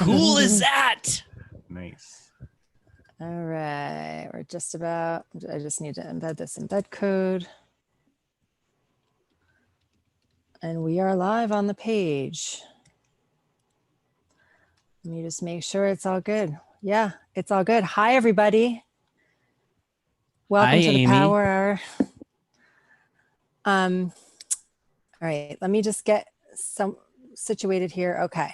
cool is that? Nice. All right, we're just about, I just need to embed this embed code. And we are live on the page. Let me just make sure it's all good. Yeah, it's all good. Hi, everybody. Welcome to the Amy. Power Hour. All right, let me just get some situated here. Okay.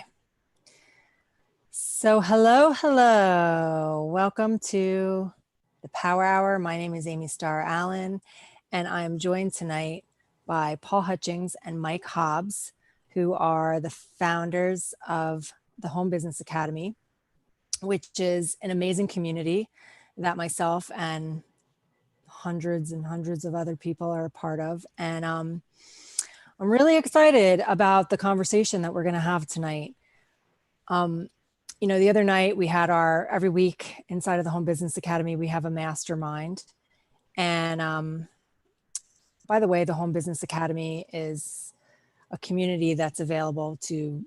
So hello. Welcome to the Power Hour. My name is Amy Starr Allen, and I am joined tonight by Paul Hutchings and Mike Hobbs, who are the founders of the Home Business Academy, which is an amazing community that myself and hundreds and hundreds of other people are a part of. And I'm really excited about the conversation that we're going to have tonight. You know, the other night we had every week inside of the Home Business Academy, we have a mastermind. And by the way, the Home Business Academy is a community that's available to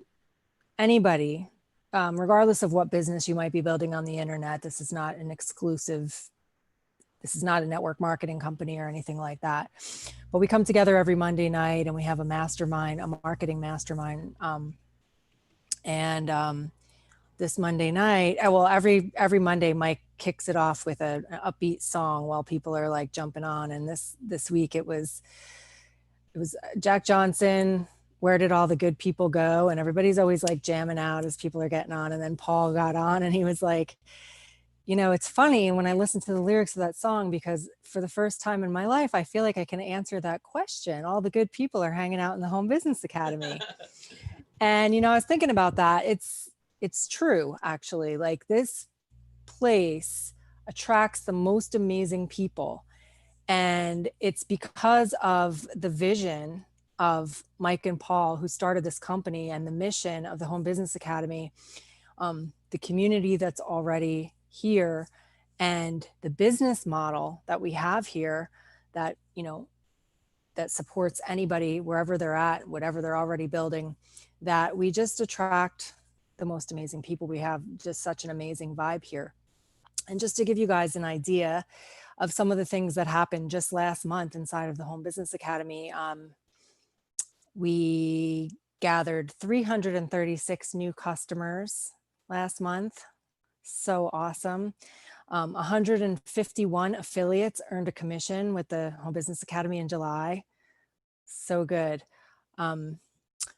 anybody, regardless of what business you might be building on the internet. This is not a network marketing company or anything like that. But we come together every Monday night and we have a mastermind, a marketing mastermind. This Monday night, well, every Monday, Mike kicks it off with an upbeat song while people are like jumping on. And this week it was Jack Johnson, Where Did All the Good People Go? And everybody's always like jamming out as people are getting on. And then Paul got on and he was like, you know, it's funny when I listen to the lyrics of that song, because for the first time in my life, I feel like I can answer that question. All the good people are hanging out in the Home Business Academy. And, you know, I was thinking about that. It's true, actually. Like, this place attracts the most amazing people. And it's because of the vision of Mike and Paul, who started this company, and the mission of the Home Business Academy, the community that's already here, and the business model that we have here that, you know, that supports anybody wherever they're at, whatever they're already building, that we just attract the most amazing people. We have just such an amazing vibe here. And just to give you guys an idea of some of the things that happened just last month inside of the Home Business Academy, we gathered 336 new customers last month. So awesome. 151 affiliates earned a commission with the Home Business Academy in July. So good.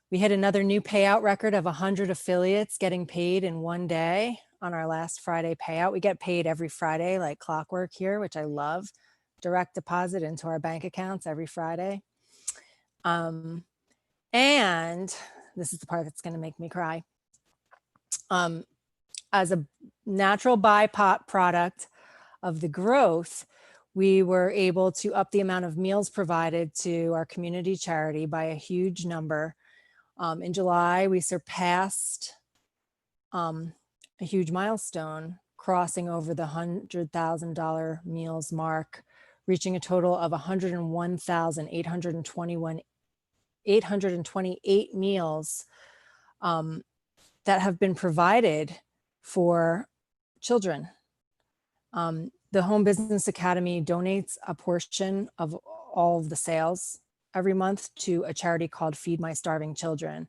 We hit another new payout record of 100 affiliates getting paid in one day on our last Friday payout. We get paid every Friday like clockwork here, which I love. Direct deposit into our bank accounts every Friday. And this is the part that's going to make me cry. As a natural byproduct of the growth, we were able to up the amount of meals provided to our community charity by a huge number. In July, we surpassed a huge milestone, crossing over the $100,000 meals mark, reaching a total of 828 meals that have been provided for children. The Home Business Academy donates a portion of all of the sales every month to a charity called Feed My Starving Children.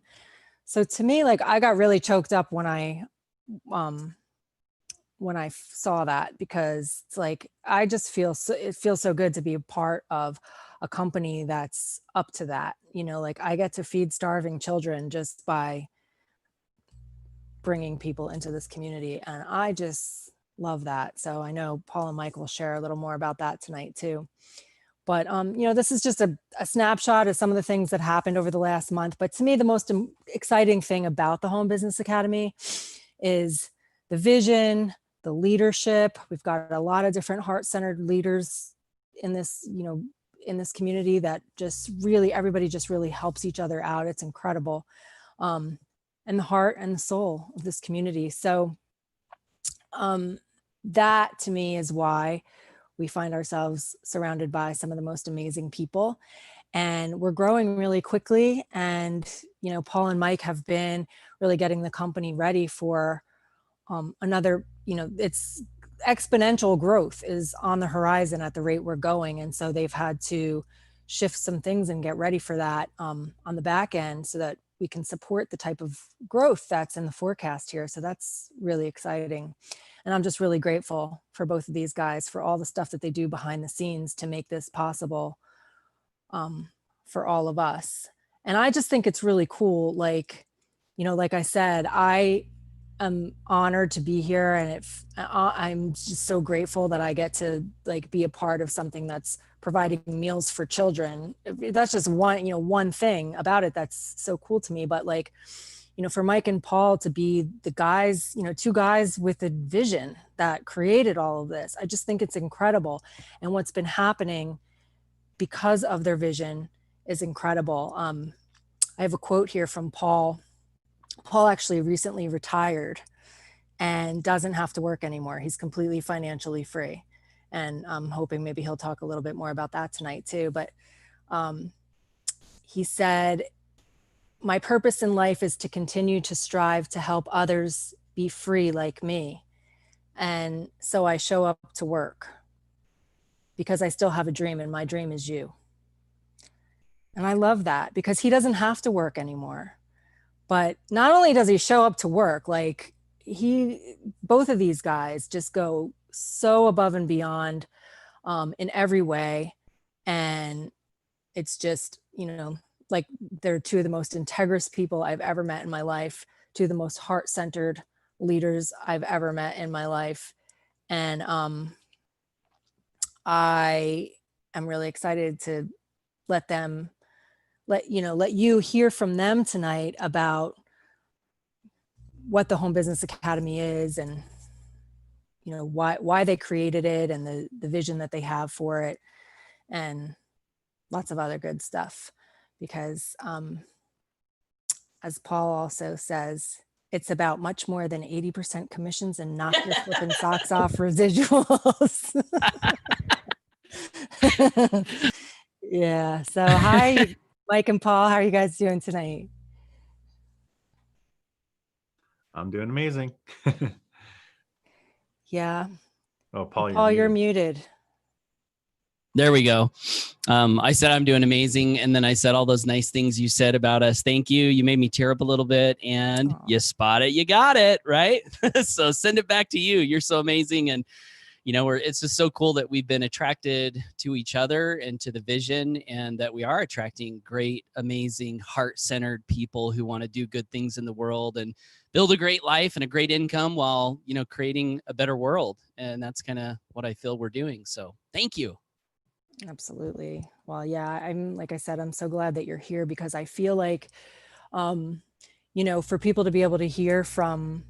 So to me, like, I got really choked up when I saw that, because it's like, I just feel it feels so good to be a part of a company that's up to that. You know, like, I get to feed starving children just by bringing people into this community, and I just love that. So I know Paul and Mike will share a little more about that tonight too. But, you know, this is just a snapshot of some of the things that happened over the last month. But to me, the most exciting thing about the Home Business Academy is the vision, the leadership. We've got a lot of different heart-centered leaders in this, you know, in this community that just really, everybody just really helps each other out. It's incredible. And the heart and the soul of this community. So that to me is why we find ourselves surrounded by some of the most amazing people, and we're growing really quickly. And, you know, Paul and Mike have been really getting the company ready for another, it's exponential growth is on the horizon at the rate we're going. And so they've had to shift some things and get ready for that on the back end so that we can support the type of growth that's in the forecast here. So that's really exciting. And I'm just really grateful for both of these guys for all the stuff that they do behind the scenes to make this possible for all of us. And I just think it's really cool. Like, like I said, I am honored to be here, and I'm just so grateful that I get to like be a part of something that's providing meals for children. That's just one thing about it that's so cool to me. But like, for Mike and Paul to be the guys, two guys with a vision that created all of this, I just think it's incredible. And what's been happening because of their vision is incredible. I have a quote here from Paul. Paul actually recently retired and doesn't have to work anymore. He's completely financially free. And I'm hoping maybe he'll talk a little bit more about that tonight too. But he said, "My purpose in life is to continue to strive to help others be free like me. And so I show up to work because I still have a dream, and my dream is you." And I love that because he doesn't have to work anymore. But not only does he show up to work, like both of these guys just go so above and beyond in every way. And it's just, like they're two of the most integrous people I've ever met in my life, two of the most heart-centered leaders I've ever met in my life. And I am really excited to let you hear from them tonight about what the Home Business Academy is, and why they created it, and the vision that they have for it, and lots of other good stuff. Because as Paul also says, it's about much more than 80% commissions and knock your flipping socks off residuals. Yeah. So hi, Mike and Paul, how are you guys doing tonight? I'm doing amazing. Yeah. Oh, Paul, you're muted. There we go. I said I'm doing amazing, and then I said all those nice things you said about us. Thank you. You made me tear up a little bit, and you spot it. You got it, right? So send it back to you. You're so amazing. And it's just so cool that we've been attracted to each other and to the vision, and that we are attracting great, amazing, heart-centered people who want to do good things in the world and build a great life and a great income while, creating a better world. And that's kind of what I feel we're doing. So thank you. Absolutely. Well, yeah, like I said, I'm so glad that you're here, because I feel like, for people to be able to hear from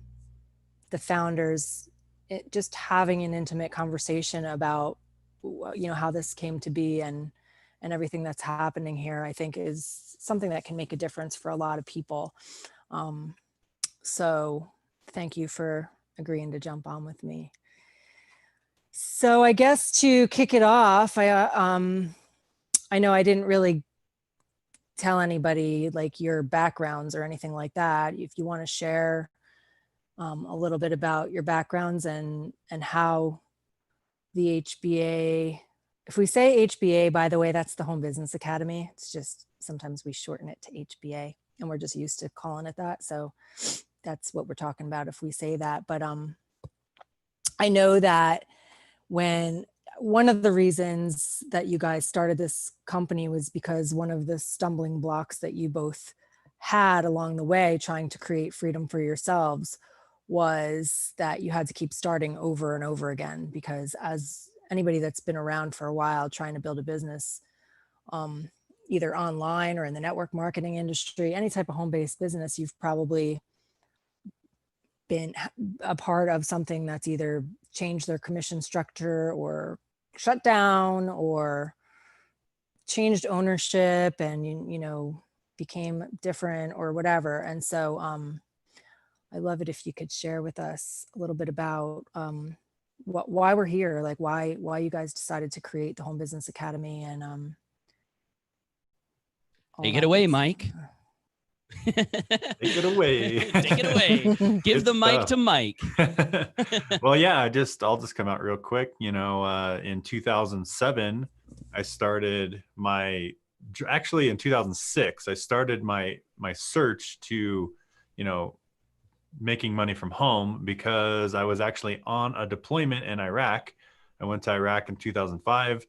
the founders, just having an intimate conversation about, how this came to be and everything that's happening here, I think is something that can make a difference for a lot of people. So thank you for agreeing to jump on with me. So I guess to kick it off, I know I didn't really tell anybody like your backgrounds or anything like that. If you want to share a little bit about your backgrounds and how the HBA, if we say HBA, by the way, that's the Home Business Academy. It's just sometimes we shorten it to HBA, and we're just used to calling it that. So that's what we're talking about if we say that. But I know that when one of the reasons that you guys started this company was because one of the stumbling blocks that you both had along the way trying to create freedom for yourselves was that you had to keep starting over and over again, because as anybody that's been around for a while trying to build a business, either online or in the network marketing industry, any type of home-based business, you've probably been a part of something that's either changed their commission structure or shut down or changed ownership and became different or whatever. And so I love it if you could share with us a little bit about why we're here, like why you guys decided to create the Home Business Academy and take it away, Mike. Take it away. Take it away. Give Good the mic stuff. to Mike. Well, yeah, I'll just come out real quick. In 2007, I started actually in 2006, I started my search to, you know, making money from home because I was actually on a deployment in Iraq. I went to Iraq in 2005,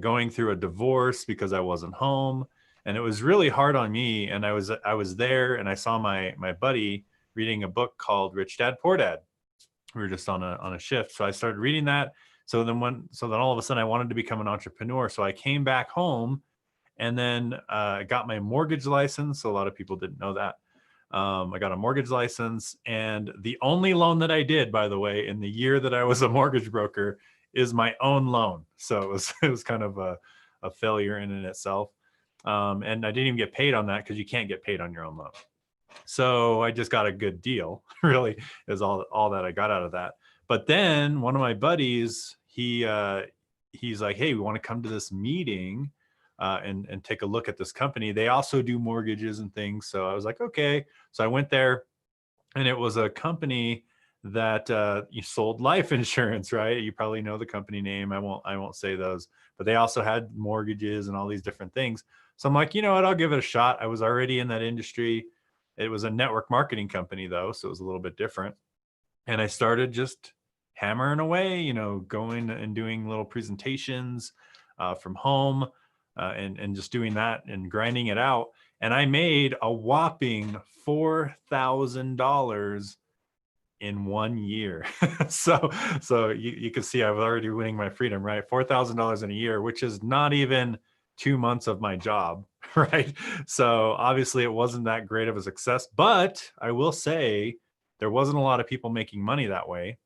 going through a divorce because I wasn't home, and it was really hard on me. And I was there, and I saw my buddy reading a book called Rich Dad Poor Dad. We were just on a shift, so I started reading that. So then all of a sudden I wanted to become an entrepreneur. So I came back home, and then got my mortgage license. So a lot of people didn't know that. I got a mortgage license, and the only loan that I did, by the way, in the year that I was a mortgage broker, is my own loan. So it was kind of a failure in and itself. And I didn't even get paid on that because you can't get paid on your own loan. So I just got a good deal, really, is all that I got out of that. But then one of my buddies, he's like, hey, we want to come to this meeting and take a look at this company. They also do mortgages and things. So I was like, okay. So I went there, and it was a company that you sold life insurance, right? You probably know the company name. I won't say those, but they also had mortgages and all these different things. So I'm like, you know what? I'll give it a shot. I was already in that industry. It was a network marketing company though, so it was a little bit different. And I started just hammering away, going and doing little presentations from home, and just doing that and grinding it out. And I made a whopping $4,000 in 1 year. so you can see I was already winning my freedom, right? $4,000 in a year, which is not even 2 months of my job, right? So obviously it wasn't that great of a success, but I will say there wasn't a lot of people making money that way.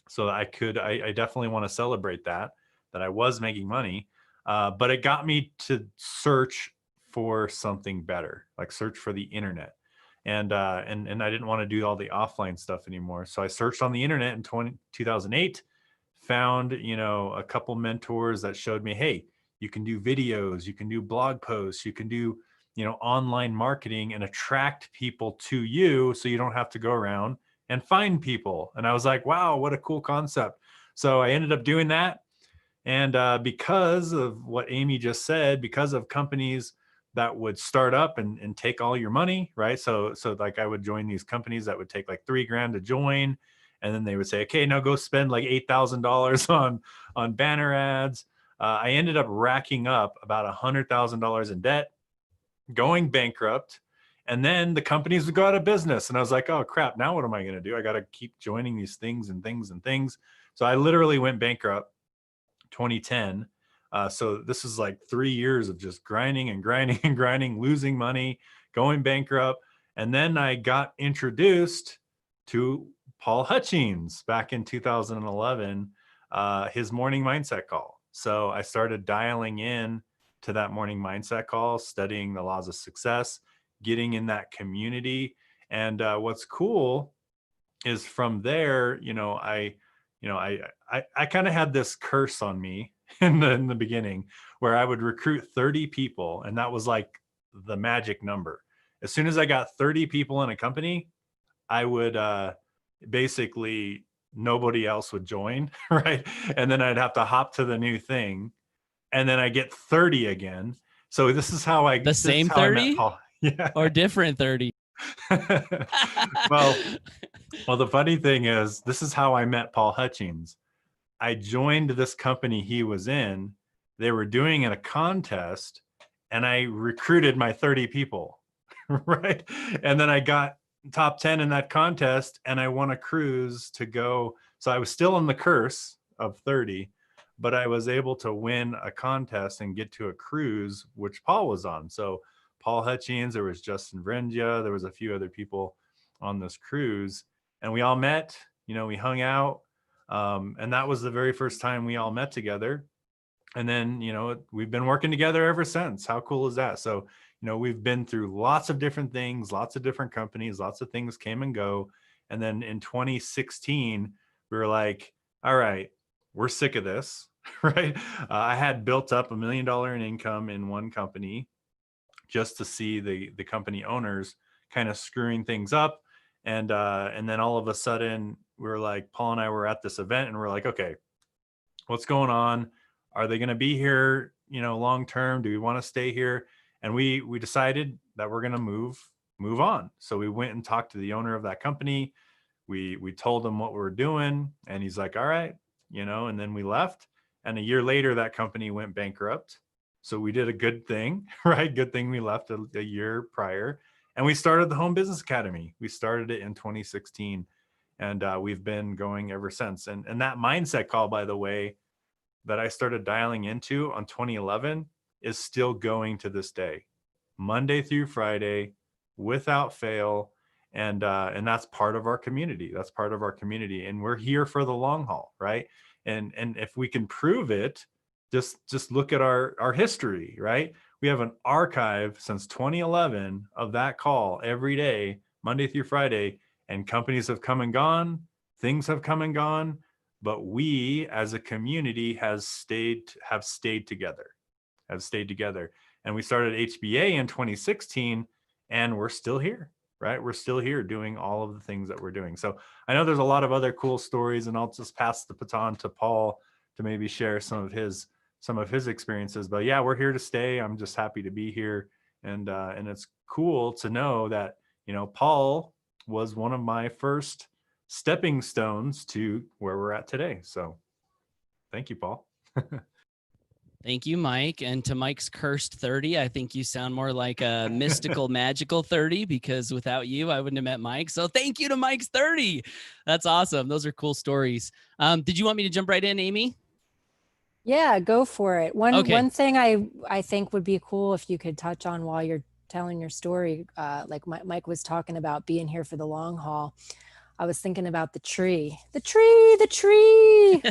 So I definitely want to celebrate that I was making money. But it got me to search for something better, like search for the internet. And I didn't want to do all the offline stuff anymore. So I searched on the internet in 2008, found, a couple mentors that showed me, hey, you can do videos, you can do blog posts, you can do, online marketing and attract people to you so you don't have to go around and find people. And I was like, wow, what a cool concept. So I ended up doing that. And because of what Amy just said, because of companies that would start up and take all your money, right? So like I would join these companies that would take like $3,000 to join. And then they would say, okay, now go spend like $8,000 on banner ads. I ended up racking up about $100,000 in debt, going bankrupt. And then the companies would go out of business. And I was like, oh crap, now what am I going to do? I got to keep joining these things and things and things. So I literally went bankrupt 2010. So this is like 3 years of just grinding and grinding and grinding, losing money, going bankrupt. And then I got introduced to Paul Hutchings back in 2011, his morning mindset call. So I started dialing in to that morning mindset call, studying the laws of success, getting in that community. And what's cool is from there, I kind of had this curse on me in the beginning where I would recruit 30 people. And that was like the magic number. As soon as I got 30 people in a company, I would basically nobody else would join, right? And then I'd have to hop to the new thing. And then I get 30 again. So this is how I The same 30? Yeah. Or different 30? well, the funny thing is, this is how I met Paul Hutchings. I joined this company he was in. They were doing a contest, and I recruited my 30 people, right? And then I got top 10 in that contest, and I won a cruise to go. So I was still in the curse of 30, but I was able to win a contest and get to a cruise, which Paul was on. So Paul Hutchings, there was Justin Vrenja, there was a few other people on this cruise, and we all met, we hung out. And that was the very first time we all met together. And then, we've been working together ever since. How cool is that? So, we've been through lots of different things, lots of different companies, lots of things came and go. And then in 2016, we were like, all right, we're sick of this, right? I had built up $1 million in income in one company, just to see the company owners kind of screwing things up. And then all of a sudden we were like, Paul and I were at this event and we're like, okay, what's going on? Are they going to be here, long term? Do we want to stay here? And we decided that we're going to move on. So we went and talked to the owner of that company. We told him what we were doing, and he's like, all right, and then we left. And a year later, that company went bankrupt. So we did a good thing, right? Good thing we left a year prior. And we started the Home Business Academy. We started it in 2016. And we've been going ever since. And that mindset call, by the way, that I started dialing into on 2011 is still going to this day, Monday through Friday, without fail. And that's part of our community. That's part of our community. And we're here for the long haul, right? And if we can prove it, just look at our history, right? We have an archive since 2011 of that call every day, Monday through Friday. And companies have come and gone, things have come and gone, but we as a community have stayed together. And we started HBA in 2016, and we're still here, right? We're still here doing all of the things that we're doing. So I know there's a lot of other cool stories, and I'll just pass the baton to Paul to maybe share some of his experiences. But yeah, we're here to stay. I'm just happy to be here, and it's cool to know that Paul was one of my first stepping stones to where we're at today. So thank you, Paul. Thank you, Mike. And to Mike's cursed 30, I think you sound more like a mystical, magical 30, because without you, I wouldn't have met Mike. So thank you to Mike's 30. That's awesome. Those are cool stories. Did you want me to jump right in, Amy? Yeah, go for it. Okay. One thing I think would be cool if you could touch on while you're telling your story, like Mike was talking about being here for the long haul. I was thinking about the tree, the tree,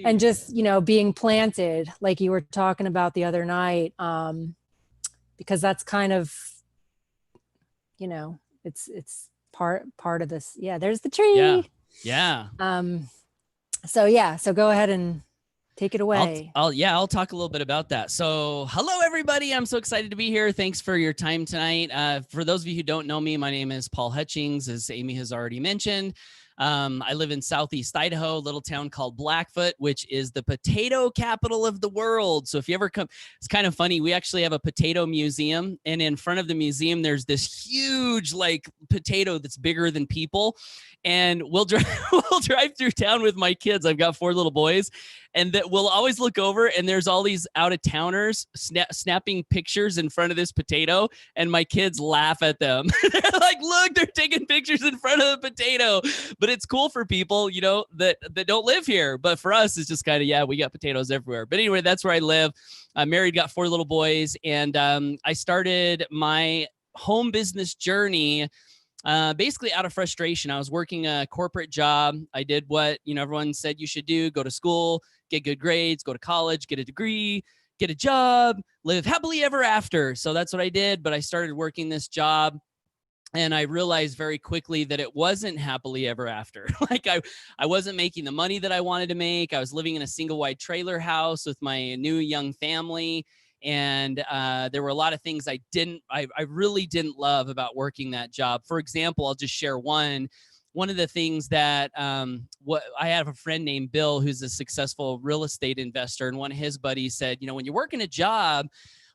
and just, being planted like you were talking about the other night. Because that's kind of, it's part of this. Yeah. There's the tree. Yeah. So go ahead and take it away. I'll talk a little bit about that. So hello, everybody. I'm so excited to be here. Thanks for your time tonight. For those of you who don't know me, my name is Paul Hutchings, as Amy has already mentioned. I live in Southeast Idaho, a little town called Blackfoot, which is the potato capital of the world. So if you ever come, it's kind of funny. We actually have a potato museum, and in front of the museum, there's this huge potato that's bigger than people. And we'll drive through town with my kids. I've got 4 little boys, and that we'll always look over, and there's all these out-of-towners snapping pictures in front of this potato, and my kids laugh at them. They're like, look, they're taking pictures in front of the potato. But it's cool for people, that don't live here. But for us, it's just kind of, we got potatoes everywhere. But anyway, that's where I live. I'm married, got 4 little boys, and I started my home business journey basically out of frustration. I was working a corporate job. I did what, everyone said you should do: go to school, get good grades, go to college, get a degree, get a job, live happily ever after. So that's what I did. But I started working this job, and I realized very quickly that it wasn't happily ever after. I wasn't making the money that I wanted to make. I was living in a single wide trailer house with my new young family. And there were a lot of things I really didn't love about working that job. For example, I'll just share one of the things that I have a friend named Bill, who's a successful real estate investor. And one of his buddies said, when you're working a job,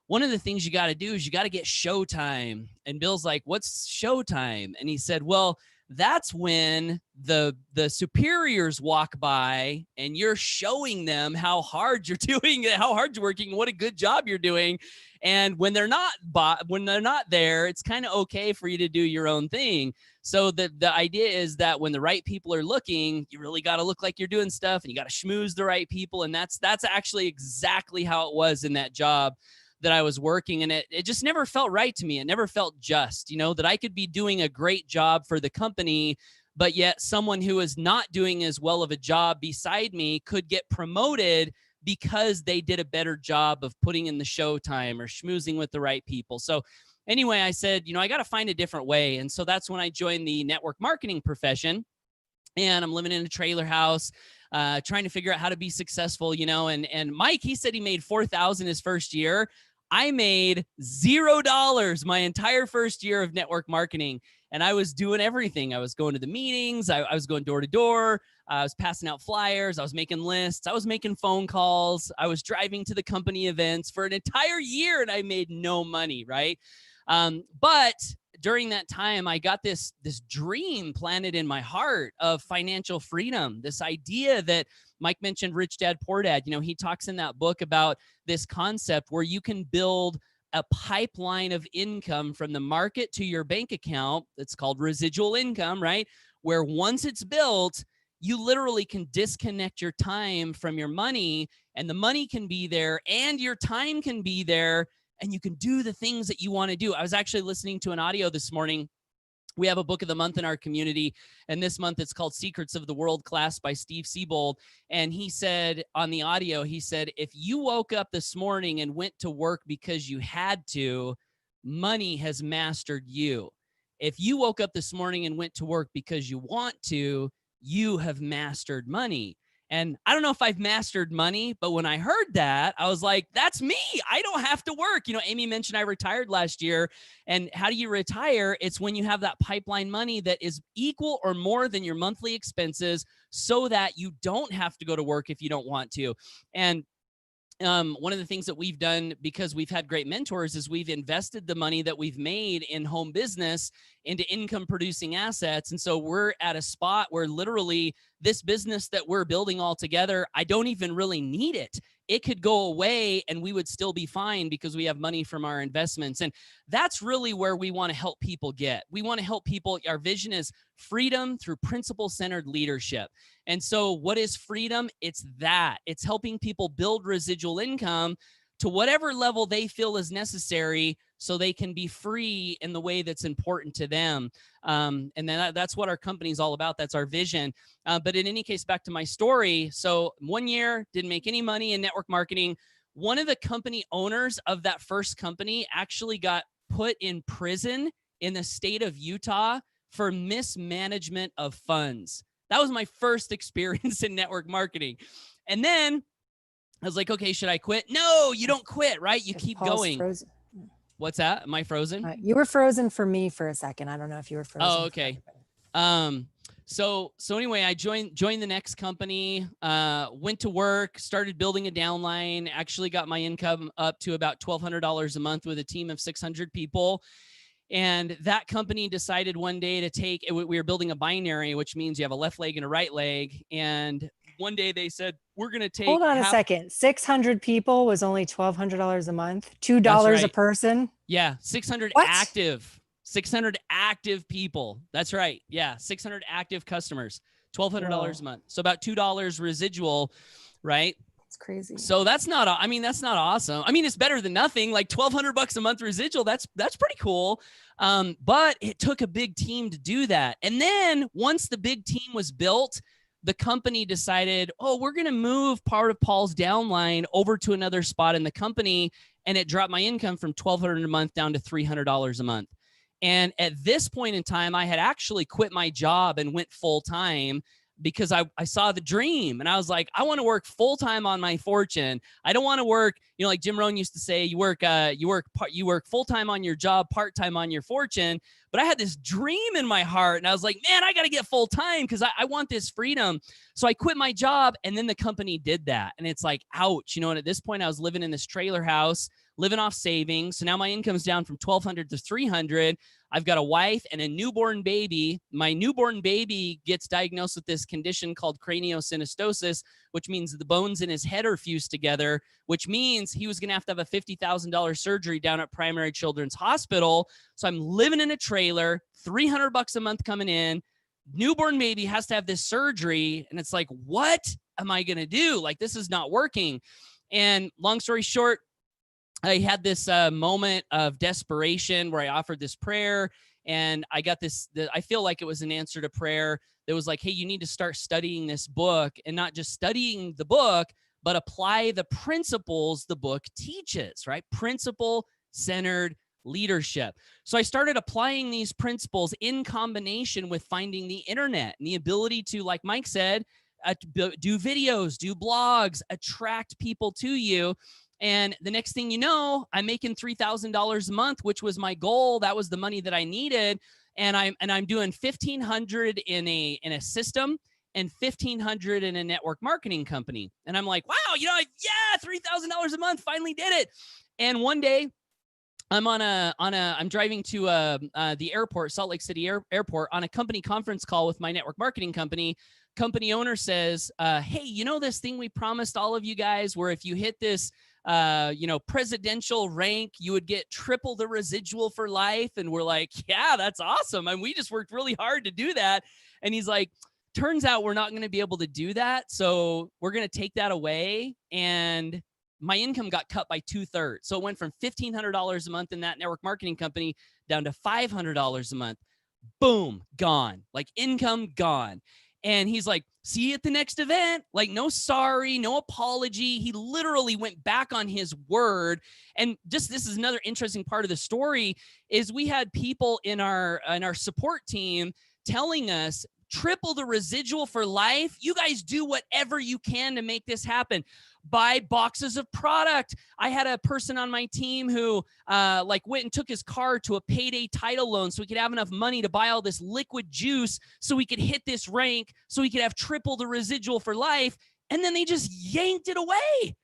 one of the things you got to do is you got to get showtime. And Bill's like, what's showtime? And he said, well, that's when the superiors walk by and you're showing them how hard you're doing, how hard you're working, what a good job you're doing. And when they're not there, it's kind of okay for you to do your own thing. So the idea is that when the right people are looking, you really got to look like you're doing stuff, and you got to schmooze the right people. And that's actually exactly how it was in that job that I was working. And it just never felt right to me. It never felt just, that I could be doing a great job for the company, but yet someone who is not doing as well of a job beside me could get promoted because they did a better job of putting in the show time or schmoozing with the right people. So anyway, I said, I got to find a different way. And so that's when I joined the network marketing profession. And I'm living in a trailer house, trying to figure out how to be successful, and Mike, he said he made $4,000 his first year. I made $0 my entire first year of network marketing. And I was doing everything. I was going to the meetings. I was going door to door. I was passing out flyers. I was making lists. I was making phone calls. I was driving to the company events for an entire year, and I made no money, right? But during that time, I got this dream planted in my heart of financial freedom, this idea that Mike mentioned, Rich Dad, Poor Dad. You know, he talks in that book about this concept where you can build a pipeline of income from the market to your bank account. That's called residual income, right? Where once it's built, you literally can disconnect your time from your money, and the money can be there and your time can be there, and you can do the things that you want to do. I was actually listening to an audio this morning. We have a book of the month in our community, and this month it's called Secrets of the World Class by Steve Siebold. And he said on the audio, he said, if you woke up this morning and went to work because you had to, money has mastered you. If you woke up this morning and went to work because you want to, you have mastered money. And I don't know if I've mastered money, but when I heard that, I was like, that's me. I don't have to work. You know, Amy mentioned I retired last year. And how do you retire? It's when you have that pipeline money that is equal or more than your monthly expenses so that you don't have to go to work if you don't want to. And one of the things that we've done, because we've had great mentors, is we've invested the money that we've made in home business into income producing assets. And so we're at a spot where literally this business that we're building all together, I don't even really need it. It could go away and we would still be fine because we have money from our investments. And that's really where we want to help people get. We want to help people. Our vision is freedom through principle-centered leadership. And so what is freedom? It's that. It's helping people build residual income to whatever level they feel is necessary so they can be free in the way that's important to them. And then that's what our company is all about. That's our vision. But in any case, back to my story. So 1 year, didn't make any money in network marketing. One of the company owners of that first company actually got put in prison in the state of Utah for mismanagement of funds. That was my first experience in network marketing. And then I was like, okay, should I quit? No, you don't quit, right? You keep going. Frozen. What's that? Am I frozen? You were frozen for me for a second. I don't know if you were frozen. Oh, okay. So anyway, I joined the next company, went to work, started building a downline, actually got my income up to about $1,200 a month with a team of 600 people. And that company decided one day to we were building a binary, which means you have a left leg and a right leg. And one day they said, we're going to take. Hold on a second. 600 people was only $1,200 a month, $2 a person. Yeah. 600 what? 600 active people. That's right. Yeah. 600 active customers, $1,200 a month. So about $2 residual, right? It's crazy. So that's not awesome. I mean, it's better than nothing. Like $1,200 a month residual. That's pretty cool. But it took a big team to do that. And then once the big team was built, the company decided, we're going to move part of Paul's downline over to another spot in the company. And it dropped my income from $1,200 a month down to $300 a month. And at this point in time, I had actually quit my job and went full time because I saw the dream and I was like, I want to work full time on my fortune. I don't want to work, like Jim Rohn used to say, you work full time on your job, part time on your fortune. But I had this dream in my heart and I was like, man, I got to get full time because I want this freedom. So I quit my job and then the company did that. And it's like, ouch, and at this point I was living in this trailer house, living off savings. So now my income's down from $1,200 to $300. I've got a wife and a newborn baby. My newborn baby gets diagnosed with this condition called craniosynostosis, which means the bones in his head are fused together, which means he was going to have a $50,000 surgery down at Primary Children's Hospital. So I'm living in a trailer, $300 a month coming in. Newborn baby has to have this surgery. And it's like, what am I going to do? Like, this is not working. And long story short, I had this moment of desperation where I offered this prayer and I got I feel like it was an answer to prayer that was like, hey, you need to start studying this book and not just studying the book, but apply the principles the book teaches, right? Principle-centered leadership. So I started applying these principles in combination with finding the internet and the ability to, like Mike said, do videos, do blogs, attract people to you. And the next thing you know, I'm making $3,000 a month, which was my goal. That was the money that I needed. And I'm doing 1,500 in a system and 1,500 in a network marketing company. And I'm like, wow, yeah, $3,000 a month, finally did it. And one day I'm I'm driving to the airport, Salt Lake City airport, on a company conference call with my network marketing company. Company owner says, hey, this thing we promised all of you guys, where if you hit this presidential rank, you would get triple the residual for life. And we're like, yeah, that's awesome. And we just worked really hard to do that. And he's like, turns out we're not going to be able to do that. So we're going to take that away. And my income got cut by 2/3. So it went from $1,500 a month in that network marketing company down to $500 a month. Boom, gone. Like income gone. And he's like, see you at the next event. Like, no sorry, no apology. He literally went back on his word. And just, this is another interesting part of the story, is we had people in our support team telling us, triple the residual for life. You guys do whatever you can to make this happen. Buy boxes of product. I had a person on my team who went and took his car to a payday title loan so we could have enough money to buy all this liquid juice so we could hit this rank, so we could have triple the residual for life. And then they just yanked it away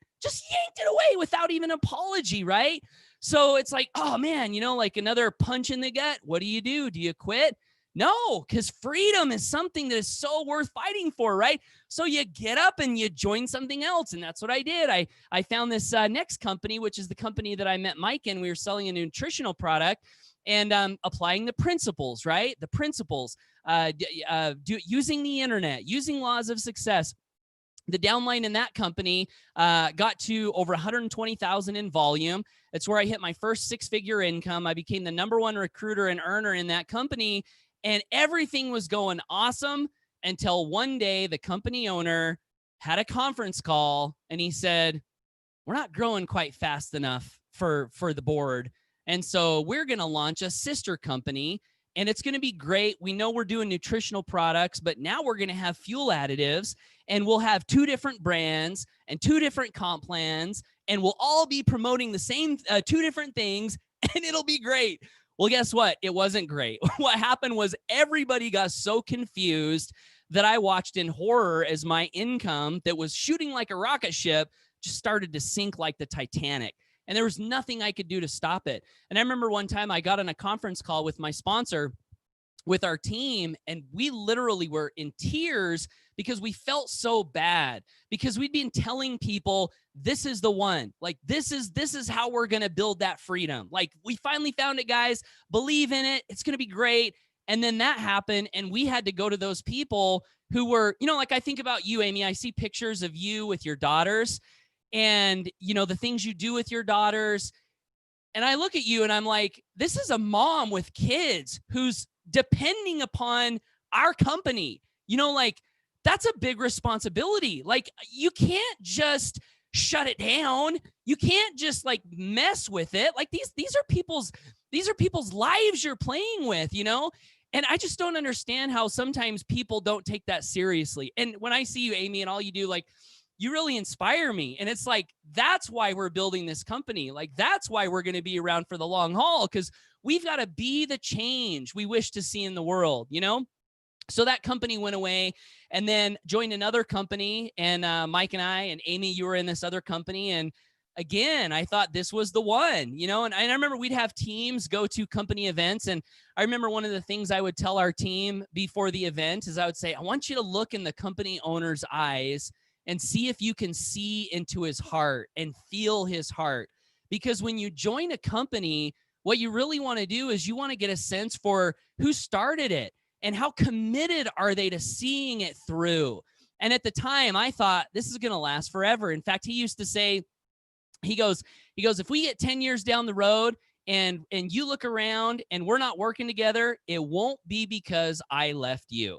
without even an apology, right? So it's like, oh man, like another punch in the gut. What do? Do you quit? No, because freedom is something that is so worth fighting for, right? So you get up and you join something else. And that's what I did. I found this next company, which is the company that I met Mike in. We were selling a nutritional product and applying the principles, right? The principles, using the internet, using laws of success. The downline in that company got to over 120,000 in volume. That's where I hit my first 6-figure income. I became the #1 recruiter and earner in that company. And everything was going awesome until one day the company owner had a conference call and he said, we're not growing quite fast enough for the board. And so we're going to launch a sister company and it's going to be great. We know we're doing nutritional products, but now we're going to have fuel additives and we'll have 2 different brands and 2 different comp plans. And we'll all be promoting the same 2 different things and it'll be great. Well, guess what? It wasn't great. What happened was everybody got so confused that I watched in horror as my income that was shooting like a rocket ship just started to sink like the Titanic. And there was nothing I could do to stop it. And I remember one time I got on a conference call with my sponsor, with our team, and we literally were in tears because we felt so bad, because we'd been telling people, this is the one, like, this is how we're going to build that freedom. Like, we finally found it, guys, believe in it. It's going to be great. And then that happened. And we had to go to those people who were, like I think about you, Amy, I see pictures of you with your daughters and, the things you do with your daughters. And I look at you and I'm like, this is a mom with kids who's depending upon our company. Like, that's a big responsibility. Like, you can't just shut it down. You can't just like mess with it. Like, these are people's lives you're playing with, And I just don't understand how sometimes people don't take that seriously. And when I see you, Amy, and all you do, like, you really inspire me. And it's like, that's why we're building this company. Like, that's why we're going to be around for the long haul, because we've got to be the change we wish to see in the world, So that company went away and then joined another company. And Mike and I and Amy, you were in this other company. And again, I thought this was the one, and I remember we'd have teams go to company events. And I remember one of the things I would tell our team before the event is I would say, I want you to look in the company owner's eyes and see if you can see into his heart and feel his heart. Because when you join a company, what you really want to do is you want to get a sense for who started it and how committed are they to seeing it through. And at the time, I thought this is going to last forever. In fact, he used to say, he goes, if we get 10 years down the road and you look around and we're not working together, it won't be because I left you.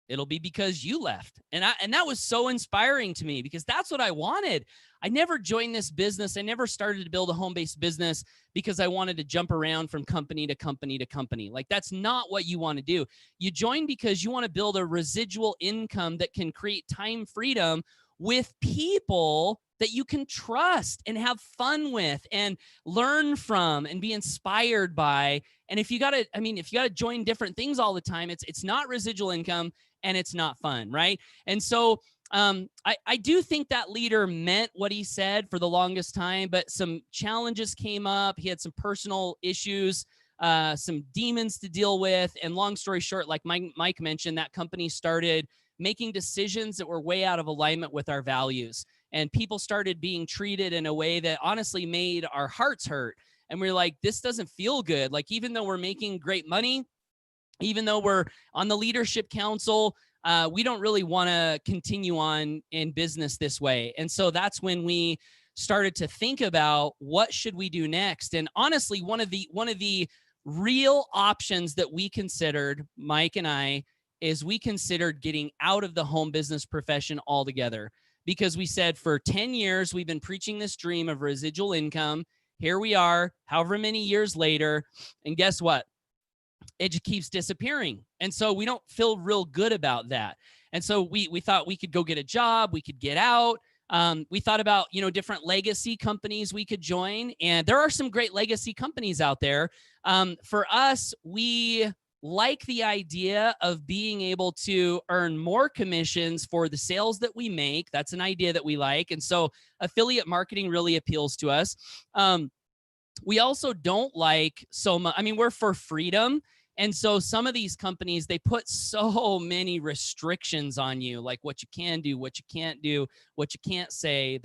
It'll be because you left. And that was so inspiring to me, because that's what I wanted. I never joined this business. I never started to build a home-based business because I wanted to jump around from company to company to company. Like, that's not what you want to do. You join because you want to build a residual income that can create time freedom with people that you can trust and have fun with and learn from and be inspired by. And if you got to join different things all the time, it's not residual income and it's not fun, right? And so I do think that leader meant what he said for the longest time, but some challenges came up. He had some personal issues, some demons to deal with. And long story short, like Mike mentioned, that company started making decisions that were way out of alignment with our values. And people started being treated in a way that honestly made our hearts hurt. And we're like, this doesn't feel good. Like, even though we're making great money, even though we're on the leadership council, we don't really want to continue on in business this way. And so that's when we started to think about what should we do next. And honestly, one of the real options that we considered, Mike and I, is we considered getting out of the home business profession altogether, because we said for 10 years, we've been preaching this dream of residual income. Here we are, however many years later, and guess what? It just keeps disappearing. And so we don't feel real good about that. And so we thought we could go get a job, we could get out. We thought about, different legacy companies we could join. And there are some great legacy companies out there. For us, we like the idea of being able to earn more commissions for the sales that we make. That's an idea that we like. And so affiliate marketing really appeals to us. We also don't like so much. We're for freedom. And so some of these companies, they put so many restrictions on you, like what you can do, what you can't do, what you can't say.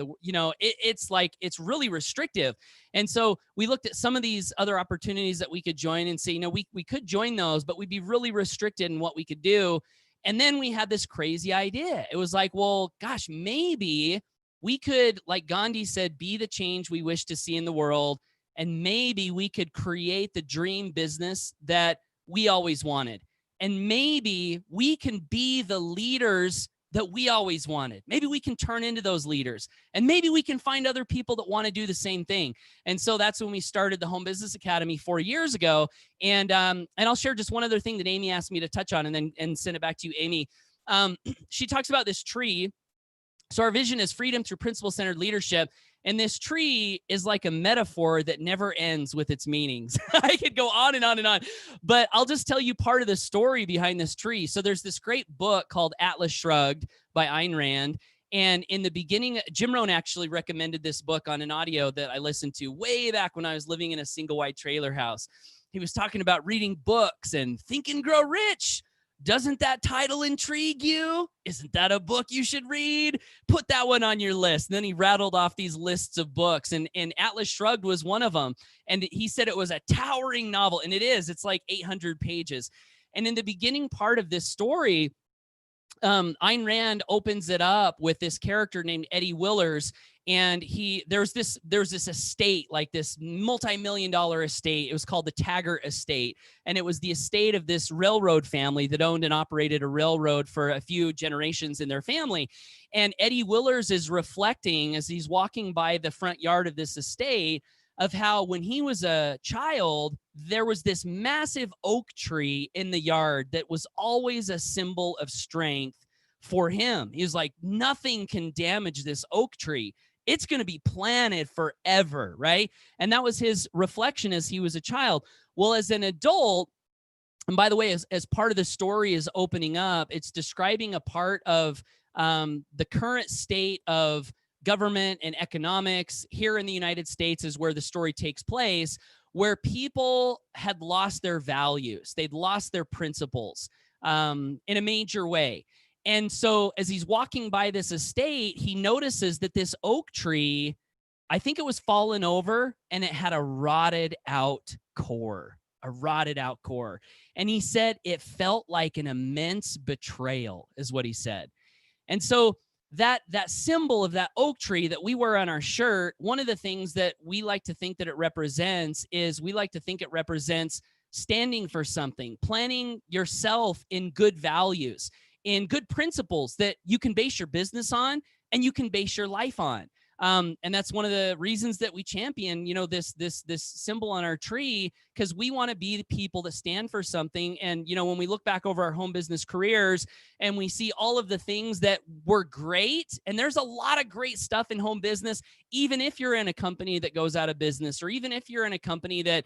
It's really restrictive. And so we looked at some of these other opportunities that we could join and say, we could join those, but we'd be really restricted in what we could do. And then we had this crazy idea. It was like, well, gosh, maybe we could, like Gandhi said, be the change we wish to see in the world. And maybe we could create the dream business that we always wanted. And maybe we can be the leaders that we always wanted. Maybe we can turn into those leaders. And maybe we can find other people that want to do the same thing. And so that's when we started the Home Business Academy 4 years ago. And I'll share just one other thing that Amy asked me to touch on and send it back to you, Amy. She talks about this tree. So our vision is freedom through principle-centered leadership. And this tree is like a metaphor that never ends with its meanings. I could go on and on and on, but I'll just tell you part of the story behind this tree. So there's this great book called Atlas Shrugged by Ayn Rand. And in the beginning, Jim Rohn actually recommended this book on an audio that I listened to way back when I was living in a single wide trailer house. He was talking about reading books and Think and Grow Rich. Doesn't that title intrigue you? Isn't that a book you should read? Put that one on your list. And then he rattled off these lists of books, and Atlas Shrugged was one of them. And he said it was a towering novel, and it is. It's like 800 pages. And in the beginning part of this story, Ayn Rand opens it up with this character named Eddie Willers. And there's this estate, like this multi-million-dollar estate. It was called the Taggart Estate. And it was the estate of this railroad family that owned and operated a railroad for a few generations in their family. And Eddie Willers is reflecting as he's walking by the front yard of this estate of how when he was a child, there was this massive oak tree in the yard that was always a symbol of strength for him. He was like, nothing can damage this oak tree. It's going to be planted forever, right? And that was his reflection as he was a child. Well, as an adult, and by the way, as part of the story is opening up, it's describing a part of the current state of government and economics here in the United States is where the story takes place, where people had lost their values. They'd lost their principles in a major way. And so as he's walking by this estate, he notices that this oak tree, I think it was fallen over and it had a rotted out core. And he said it felt like an immense betrayal, is what he said. And so that symbol of that oak tree that we wear on our shirt, one of the things that we like to think that it represents is we like to think it represents standing for something, planting yourself in good values, in good principles that you can base your business on and you can base your life on. And that's one of the reasons that we champion, this symbol on our tree, because we want to be the people that stand for something. And, when we look back over our home business careers and we see all of the things that were great, and there's a lot of great stuff in home business, even if you're in a company that goes out of business, or even if you're in a company that,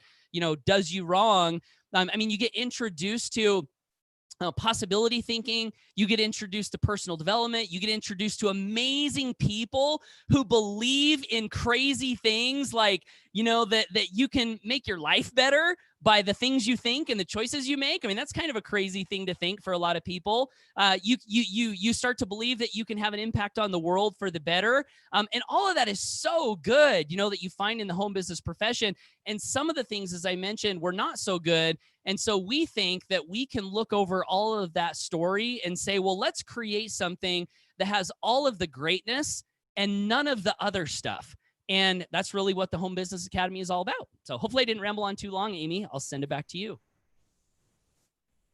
does you wrong. You get introduced to possibility thinking, you get introduced to personal development, you get introduced to amazing people who believe in crazy things like, that you can make your life better by the things you think and the choices you make. That's kind of a crazy thing to think for a lot of people. You start to believe that you can have an impact on the world for the better. And all of that is so good, that you find in the home business profession. And some of the things, as I mentioned, were not so good. And so we think that we can look over all of that story and say, well, let's create something that has all of the greatness and none of the other stuff. And that's really what the Home Business Academy is all about. So hopefully I didn't ramble on too long, Amy. I'll send it back to you.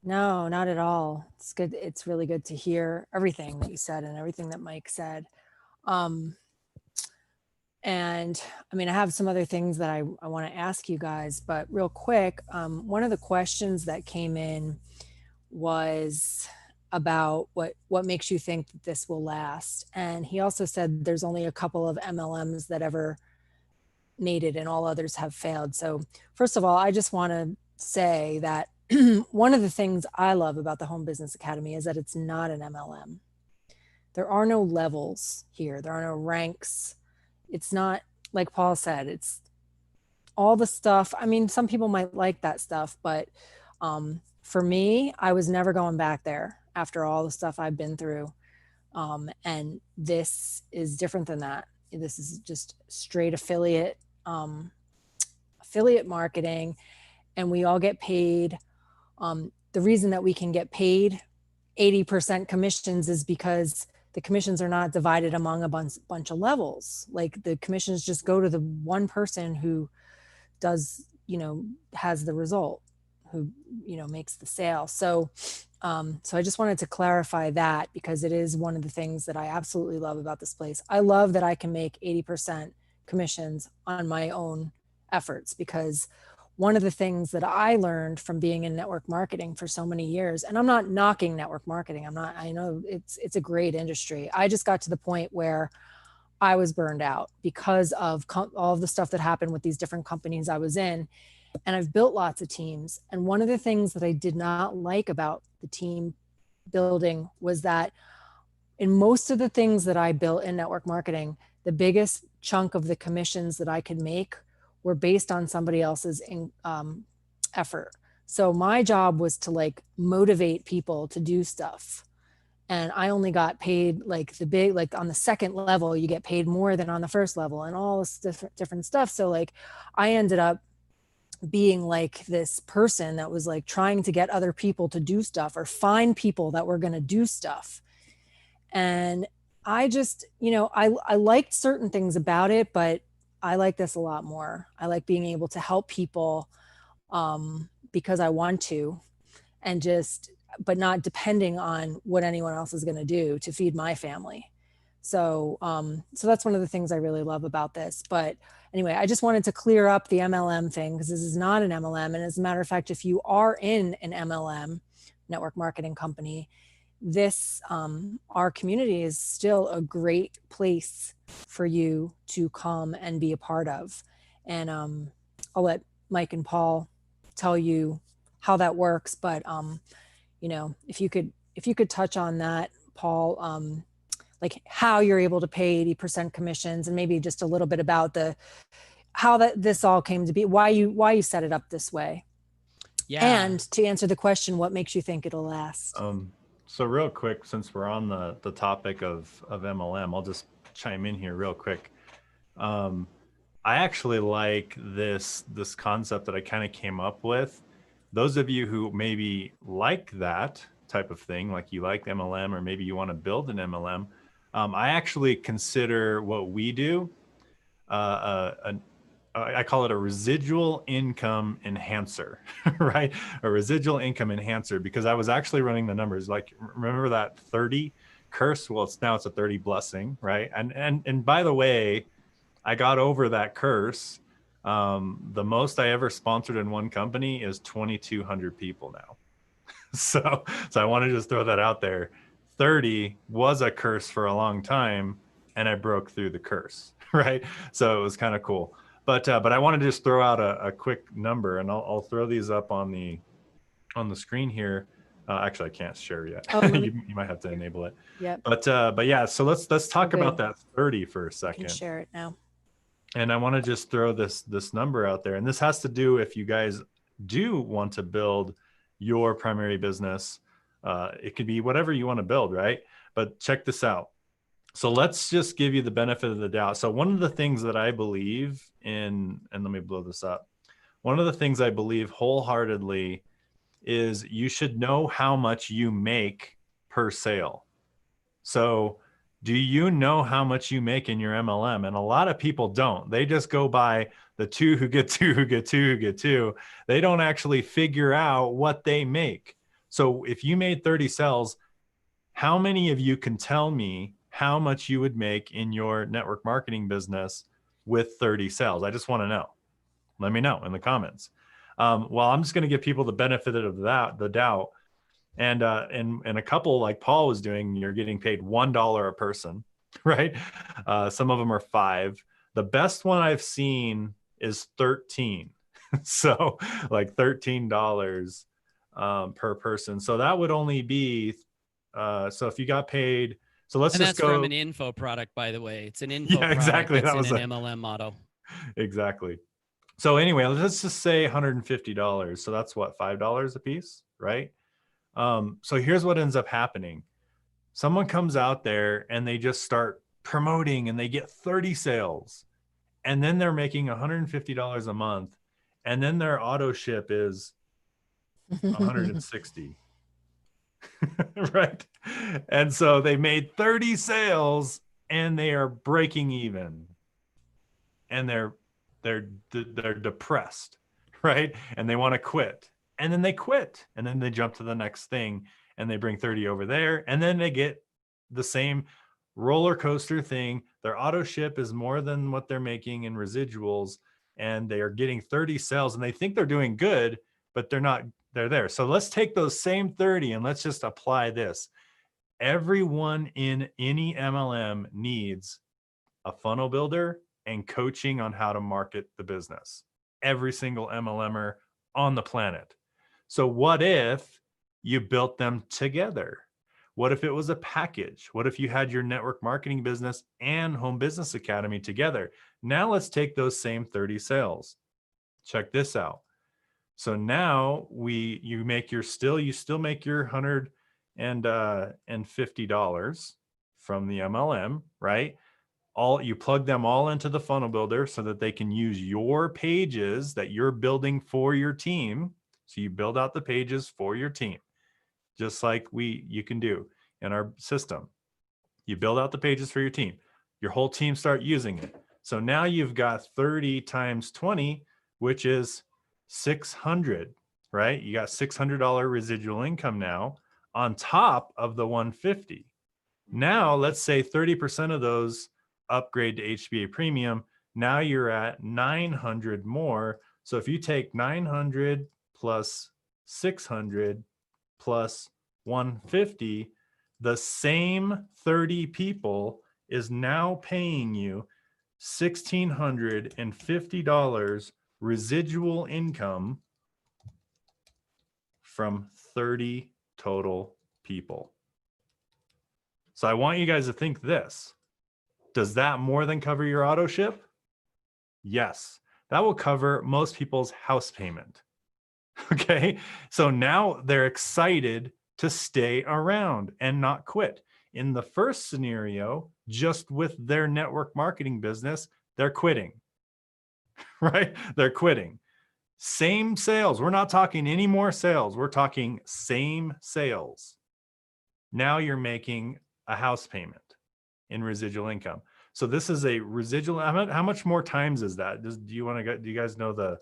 No, not at all. It's good. It's really good to hear everything that you said and everything that Mike said. And I have some other things that I want to ask you guys, but real quick, one of the questions that came in was about what makes you think that this will last. And he also said there's only a couple of MLMs that ever made it and all others have failed. So first of all, I just want to say that one of the things I love about the Home Business Academy is that it's not an MLM. There are no levels here. There are no ranks. It's not, like Paul said, it's all the stuff. Some people might like that stuff, but for me, I was never going back there after all the stuff I've been through. And this is different than that. This is just straight affiliate marketing, and we all get paid. The reason that we can get paid 80% commissions is because the commissions are not divided among a bunch of levels. Like the commissions just go to the one person who does, has the result, who, makes the sale. So I just wanted to clarify that, because it is one of the things that I absolutely love about this place. I love that I can make 80% commissions on my own efforts, because one of the things that I learned from being in network marketing for so many years, and I'm not knocking network marketing. I know it's a great industry. I just got to the point where I was burned out because of all of the stuff that happened with these different companies I was in. And I've built lots of teams. And one of the things that I did not like about the team building was that in most of the things that I built in network marketing, the biggest chunk of the commissions that I could make were based on somebody else's effort. So my job was to motivate people to do stuff. And I only got paid on the second level, you get paid more than on the first level and all this different stuff. So I ended up being this person that was trying to get other people to do stuff or find people that were going to do stuff. And I just, I liked certain things about it, but I like this a lot more. I like being able to help people because I want to, but not depending on what anyone else is going to do to feed my family. So that's one of the things I really love about this. But anyway, I just wanted to clear up the MLM thing, because this is not an MLM. And as a matter of fact, if you are in an MLM, network marketing company, this our community is still a great place for you to come and be a part of. And I'll let Mike and Paul tell you how that works. But if you could touch on that, Paul, how you're able to pay 80% commissions, and maybe just a little bit about how this all came to be, why you set it up this way. Yeah. And to answer the question, what makes you think it'll last? So real quick, since we're on the topic of MLM, I'll just chime in here real quick. I actually like this concept that I kind of came up with. Those of you who maybe like that type of thing, like you like MLM, or maybe you want to build an MLM, I actually consider what we do I call it a residual income enhancer, right? A residual income enhancer, because I was actually running the numbers. Remember that 30 curse. Well, it's a 30 blessing, right? And by the way, I got over that curse. The most I ever sponsored in one company is 2,200 people now. So I want to just throw that out there. 30 was a curse for a long time, and I broke through the curse, right? So it was kind of cool. But I wanted to just throw out a quick number, and I'll throw these up on the screen here. Actually, I can't share yet. Oh, you might have to enable it. Yep. But yeah, so let's talk Okay. about that 30 for a I can second. share it now. And I want to just throw this number out there. And this has to do if you guys do want to build your primary business. It could be whatever you want to build, right? But check this out. So let's just give you the benefit of the doubt. So one of the things that I believe in, and let me blow this up. One of the things I believe wholeheartedly is you should know how much you make per sale. So do you know how much you make in your MLM? And a lot of people don't. They just go by the 2 who get 2 who get 2 who get 2. They don't actually figure out what they make. So if you made 30 sales, how many of you can tell me how much you would make in your network marketing business with 30 sales? I just want to know. Let me know in the comments. Well, I'm just going to give people the benefit of the doubt. And a couple like Paul was doing, you're getting paid $1 a person, right? Some of them are $5. The best one I've seen is 13. So like $13 per person. So that would only be, so if you got paid, so let's just go. That's from an info product, by the way. It's an info Yeah, exactly. product that's That in an MLM model. Exactly. So anyway, let's just say $150. So that's what, $5 a piece, right? So here's what ends up happening. Someone comes out there and they just start promoting and they get 30 sales, and then they're making $150 a month, and then their auto ship is 160. Right? And so they made 30 sales and they are breaking even, and they're depressed, right? And they want to quit. And then they quit, and then they jump to the next thing, and they bring 30 over there, and then they get the same roller coaster thing. Their auto ship is more than what they're making in residuals, and they are getting 30 sales, and they think they're doing good, but they're not. They're there. So let's take those same 30 and let's just apply this. Everyone in any MLM needs a funnel builder and coaching on how to market the business. Every single MLMer on the planet. So what if you built them together? What if it was a package? What if you had your network marketing business and Home Business Academy together? Now let's take those same 30 sales. Check this out. So now you still make your $150 from the MLM, right? You plug them all into the funnel builder so that they can use your pages that you're building for your team. So you build out the pages for your team, just like you can do in our system. You build out the pages for your team. Your whole team start using it. So now you've got 30 times 20, which is 600, right? You got $600 residual income now on top of the 150. Now let's say 30% of those upgrade to HBA Premium. Now you're at 900 more. So if you take 900 plus 600 plus 150, the same 30 people is now paying you $1,650 residual income from 30 total people. So I want you guys to think this. Does that more than cover your auto ship? Yes, that will cover most people's house payment. Okay, so now they're excited to stay around and not quit. In the first scenario, just with their network marketing business, they're quitting, right? They're quitting. Same sales. We're not talking any more sales. We're talking same sales. Now you're making a house payment in residual income. So this is a residual. How much more times is that? Do you guys know the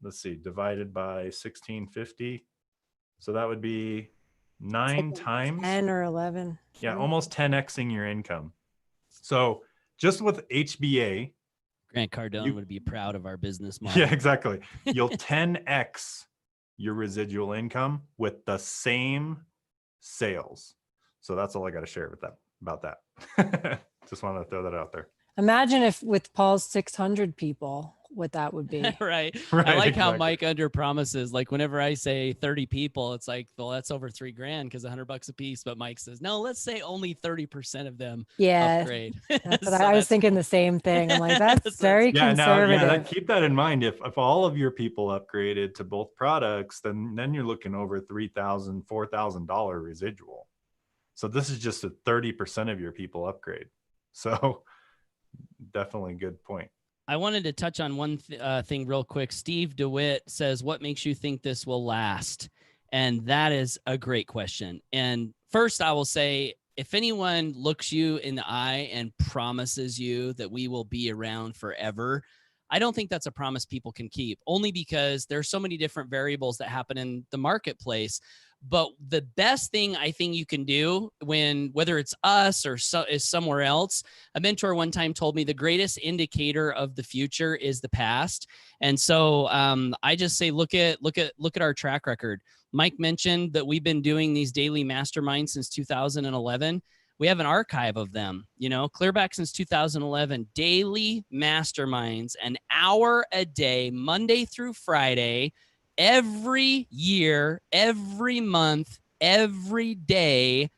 let's see, divided by 1650? So that would be It's like 9 times. 10 or 11. Yeah, something. almost 10xing your income. So just with HBA, Grant Cardone You- would be proud of our business model. yeah, exactly. You'll 10x your residual income with the same sales. So that's all I got to share with that about that. Just wanted to throw that out there. Imagine if with Paul's 600 people, what that would be. Right. Right, I like how exactly. Mike under promises. Like whenever I say 30 people, it's like, well, that's over $3,000 because $100 a piece. But Mike says, no, let's say only 30% of them Yeah. upgrade. That's what So I was that's thinking cool. the same thing. I'm like, That's- that's very Yeah, now conservative. keep that in mind. If all of your people upgraded to both products, then you're looking over $3,000, $4,000 residual. So this is just a 30% of your people upgrade. So definitely good point. I wanted to touch on one thing real quick. Steve DeWitt says, what makes you think this will last? And that is a great question. And first, I will say, if anyone looks you in the eye and promises you that we will be around forever, I don't think that's a promise people can keep, only because there's so many different variables that happen in the marketplace. But the best thing I think you can do whether it's us or is somewhere else, a mentor one time told me the greatest indicator of the future is the past. And so I just say, look at our track record. Mike mentioned that we've been doing these daily masterminds since 2011. We have an archive of them, clear back since 2011, daily masterminds, an hour a day, Monday through Friday, every year, every month, every day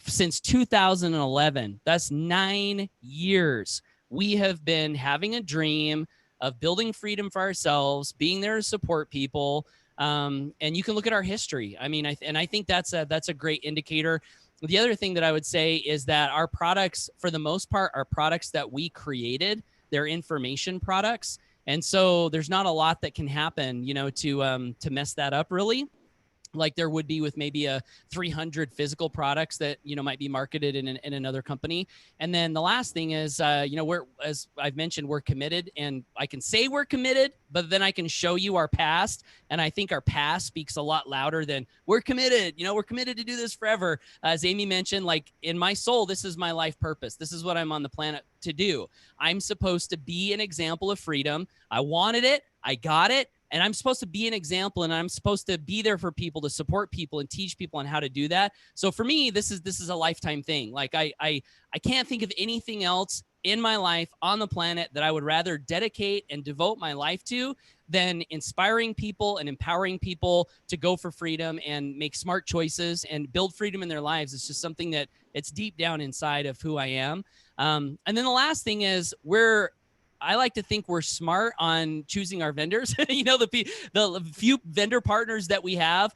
since 2011. That's 9 years. We have been having a dream of building freedom for ourselves, being there to support people. And you can look at our history. I mean, I think that's a great indicator. The other thing that I would say is that our products, for the most part, are products that we created. They're information products. And so there's not a lot that can happen, to mess that up really, like there would be with maybe a 300 physical products that, might be marketed in another company. And then the last thing is, we're, as I've mentioned, we're committed, and I can say we're committed, but then I can show you our past. And I think our past speaks a lot louder than we're committed. We're committed to do this forever. As Amy mentioned, like in my soul, this is my life purpose. This is what I'm on the planet to do. I'm supposed to be an example of freedom. I wanted it. I got it. And I'm supposed to be an example, and I'm supposed to be there for people, to support people and teach people on how to do that. So for me, this is a lifetime thing. Like I can't think of anything else in my life on the planet that I would rather dedicate and devote my life to than inspiring people and empowering people to go for freedom and make smart choices and build freedom in their lives. It's just something that it's deep down inside of who I am. And then the last thing is I like to think we're smart on choosing our vendors. The few vendor partners that we have,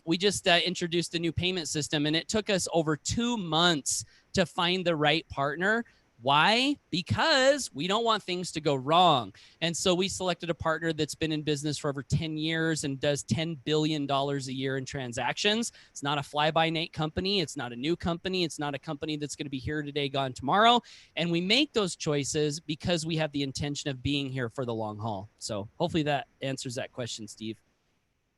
we just introduced a new payment system, and it took us over 2 months to find the right partner. Why? Because we don't want things to go wrong. And so we selected a partner that's been in business for over 10 years and does $10 billion a year in transactions. It's not a fly-by-night company. It's not a new company. It's not a company that's going to be here today, gone tomorrow. And we make those choices because we have the intention of being here for the long haul. So hopefully that answers that question, Steve.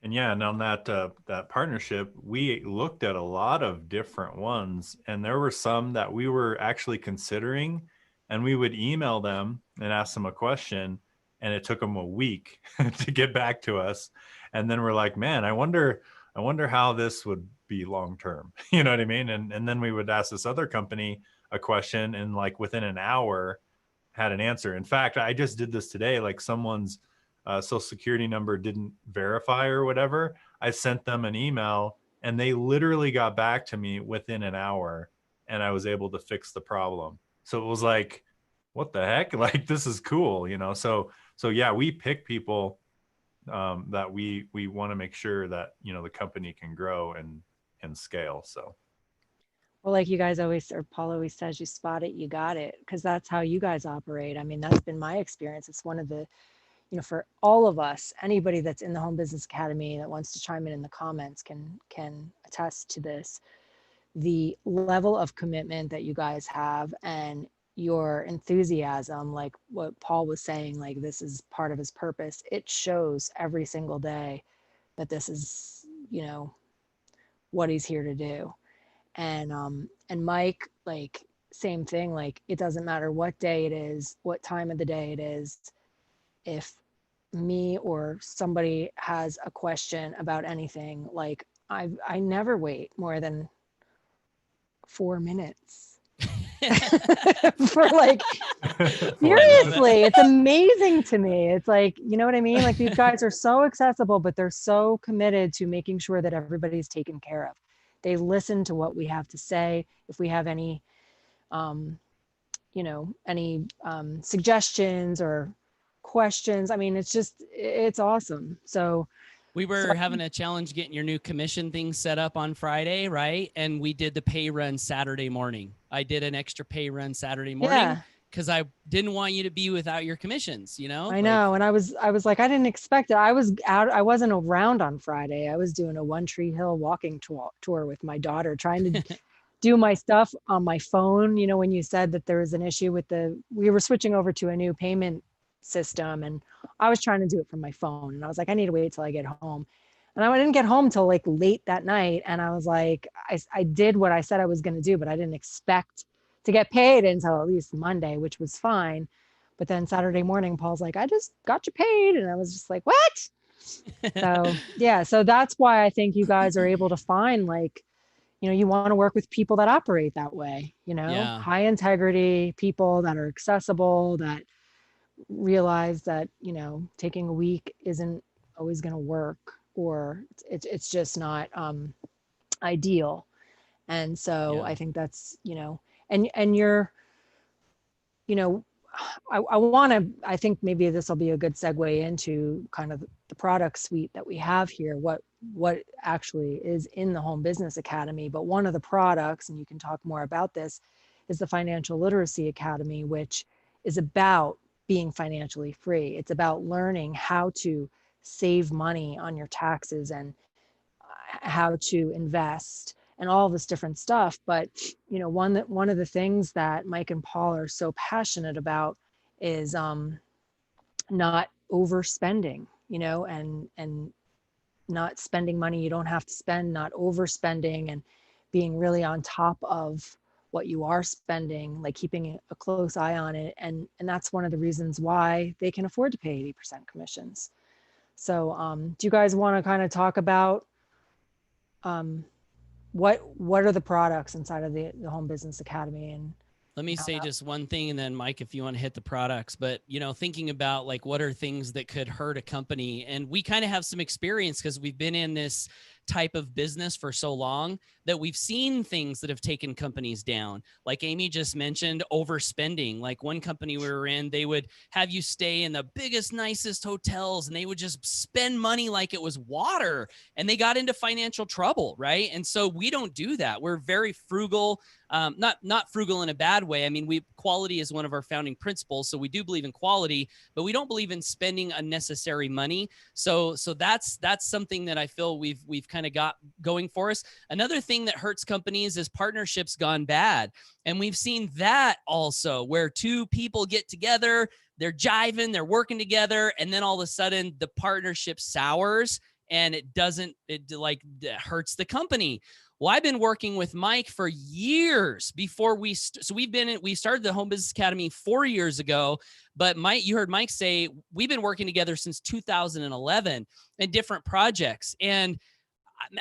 And yeah, and on that partnership, we looked at a lot of different ones, and there were some that we were actually considering, and we would email them and ask them a question, and it took them a week to get back to us. And then we're like, man, I wonder how this would be long term. You know what I mean? And then we would ask this other company a question, and like within an hour had an answer. In fact, I just did this today. Like someone's social security number didn't verify or whatever. I sent them an email, and they literally got back to me within an hour, and I was able to fix the problem. So it was like, what the heck? Like, this is cool, So yeah, we pick people that we want to make sure that, the company can grow and scale. So. Well, like you guys always, or Paul always says, you spot it, you got it, because that's how you guys operate. I mean, that's been my experience. It's one of the, for all of us, anybody that's in the Home Business Academy that wants to chime in the comments can attest to this. The level of commitment that you guys have and your enthusiasm, like what Paul was saying, like this is part of his purpose. It shows every single day that this is, what he's here to do. And Mike, like, same thing, like, it doesn't matter what day it is, what time of the day it is. If me or somebody has a question about anything, like, I never wait more than 4 minutes for, like, seriously, it's amazing to me. It's like, you know what I mean? Like, these guys are so accessible, but they're so committed to making sure that everybody's taken care of. They listen to what we have to say. If we have any, any suggestions or questions, I mean, it's awesome. So We were having a challenge getting your new commission thing set up on Friday, right? And we did the pay run Saturday morning. I did an extra pay run Saturday morning yeah, because I didn't want you to be without your commissions, I know. And I was like, I didn't expect it. I wasn't around on Friday. I was doing a One Tree Hill walking tour with my daughter, trying to do my stuff on my phone. You know, when you said that there was an issue with we were switching over to a new payment system, and I was trying to do it from my phone. And I was like, I need to wait till I get home. And I didn't get home till like late that night. And I was like, I did what I said I was going to do, but I didn't expect to get paid until at least Monday, which was fine. But then Saturday morning, Paul's like, I just got you paid. And I was just like, what? So yeah, so that's why I think you guys are able to find, like, you want to work with people that operate that way, Yeah. high integrity people that are accessible, that realize that, taking a week isn't always going to work, or it's just not ideal. And so Yeah. I think that's, and you're, I think maybe this will be a good segue into kind of the product suite that we have here, what actually is in the Home Business Academy. But one of the products, and you can talk more about this, is the Financial Literacy Academy, which is about being financially free. It's about learning how to save money on your taxes and how to invest and all this different stuff. But one of the things that Mike and Paul are so passionate about is not overspending, and not spending money you don't have to spend, not overspending, and being really on top of what you are spending, like keeping a close eye on it. And that's one of the reasons why they can afford to pay 80% commissions. So do you guys want to kind of talk about what are the products inside of the Home Business Academy? And let me say just one thing, and then Mike, if you want to hit the products, but thinking about like what are things that could hurt a company, and we kind of have some experience because we've been in this type of business for so long that we've seen things that have taken companies down. Like Amy just mentioned, overspending. Like one company we were in, they would have you stay in the biggest, nicest hotels, and they would just spend money like it was water, and they got into financial trouble, right? And so we don't do that. We're very frugal. Not frugal in a bad way. I mean, quality is one of our founding principles. So we do believe in quality, but we don't believe in spending unnecessary money. So that's something that I feel we've kind of got going for us. Another thing that hurts companies is partnerships gone bad. And we've seen that also, where two people get together, they're jiving, they're working together, and then all of a sudden the partnership sours and it hurts the company. Well, I've been working with Mike for years before we started the Home Business Academy 4 years ago. But Mike, you heard Mike say we've been working together since 2011 in different projects. And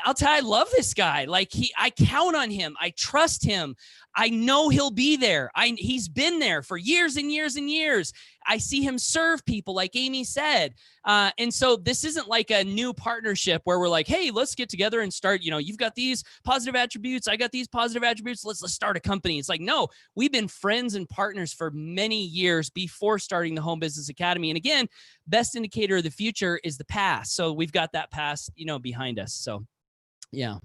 I'll tell you, I love this guy. Like I count on him. I trust him. I know he'll be there. He's been there for years and years and years. I see him serve people, like Amy said. And so this isn't like a new partnership where we're like, hey, let's get together and start, you've got these positive attributes. I got these positive attributes. Let's start a company. It's like, no, we've been friends and partners for many years before starting the Home Business Academy. And again, best indicator of the future is the past. So we've got that past, behind us. So yeah.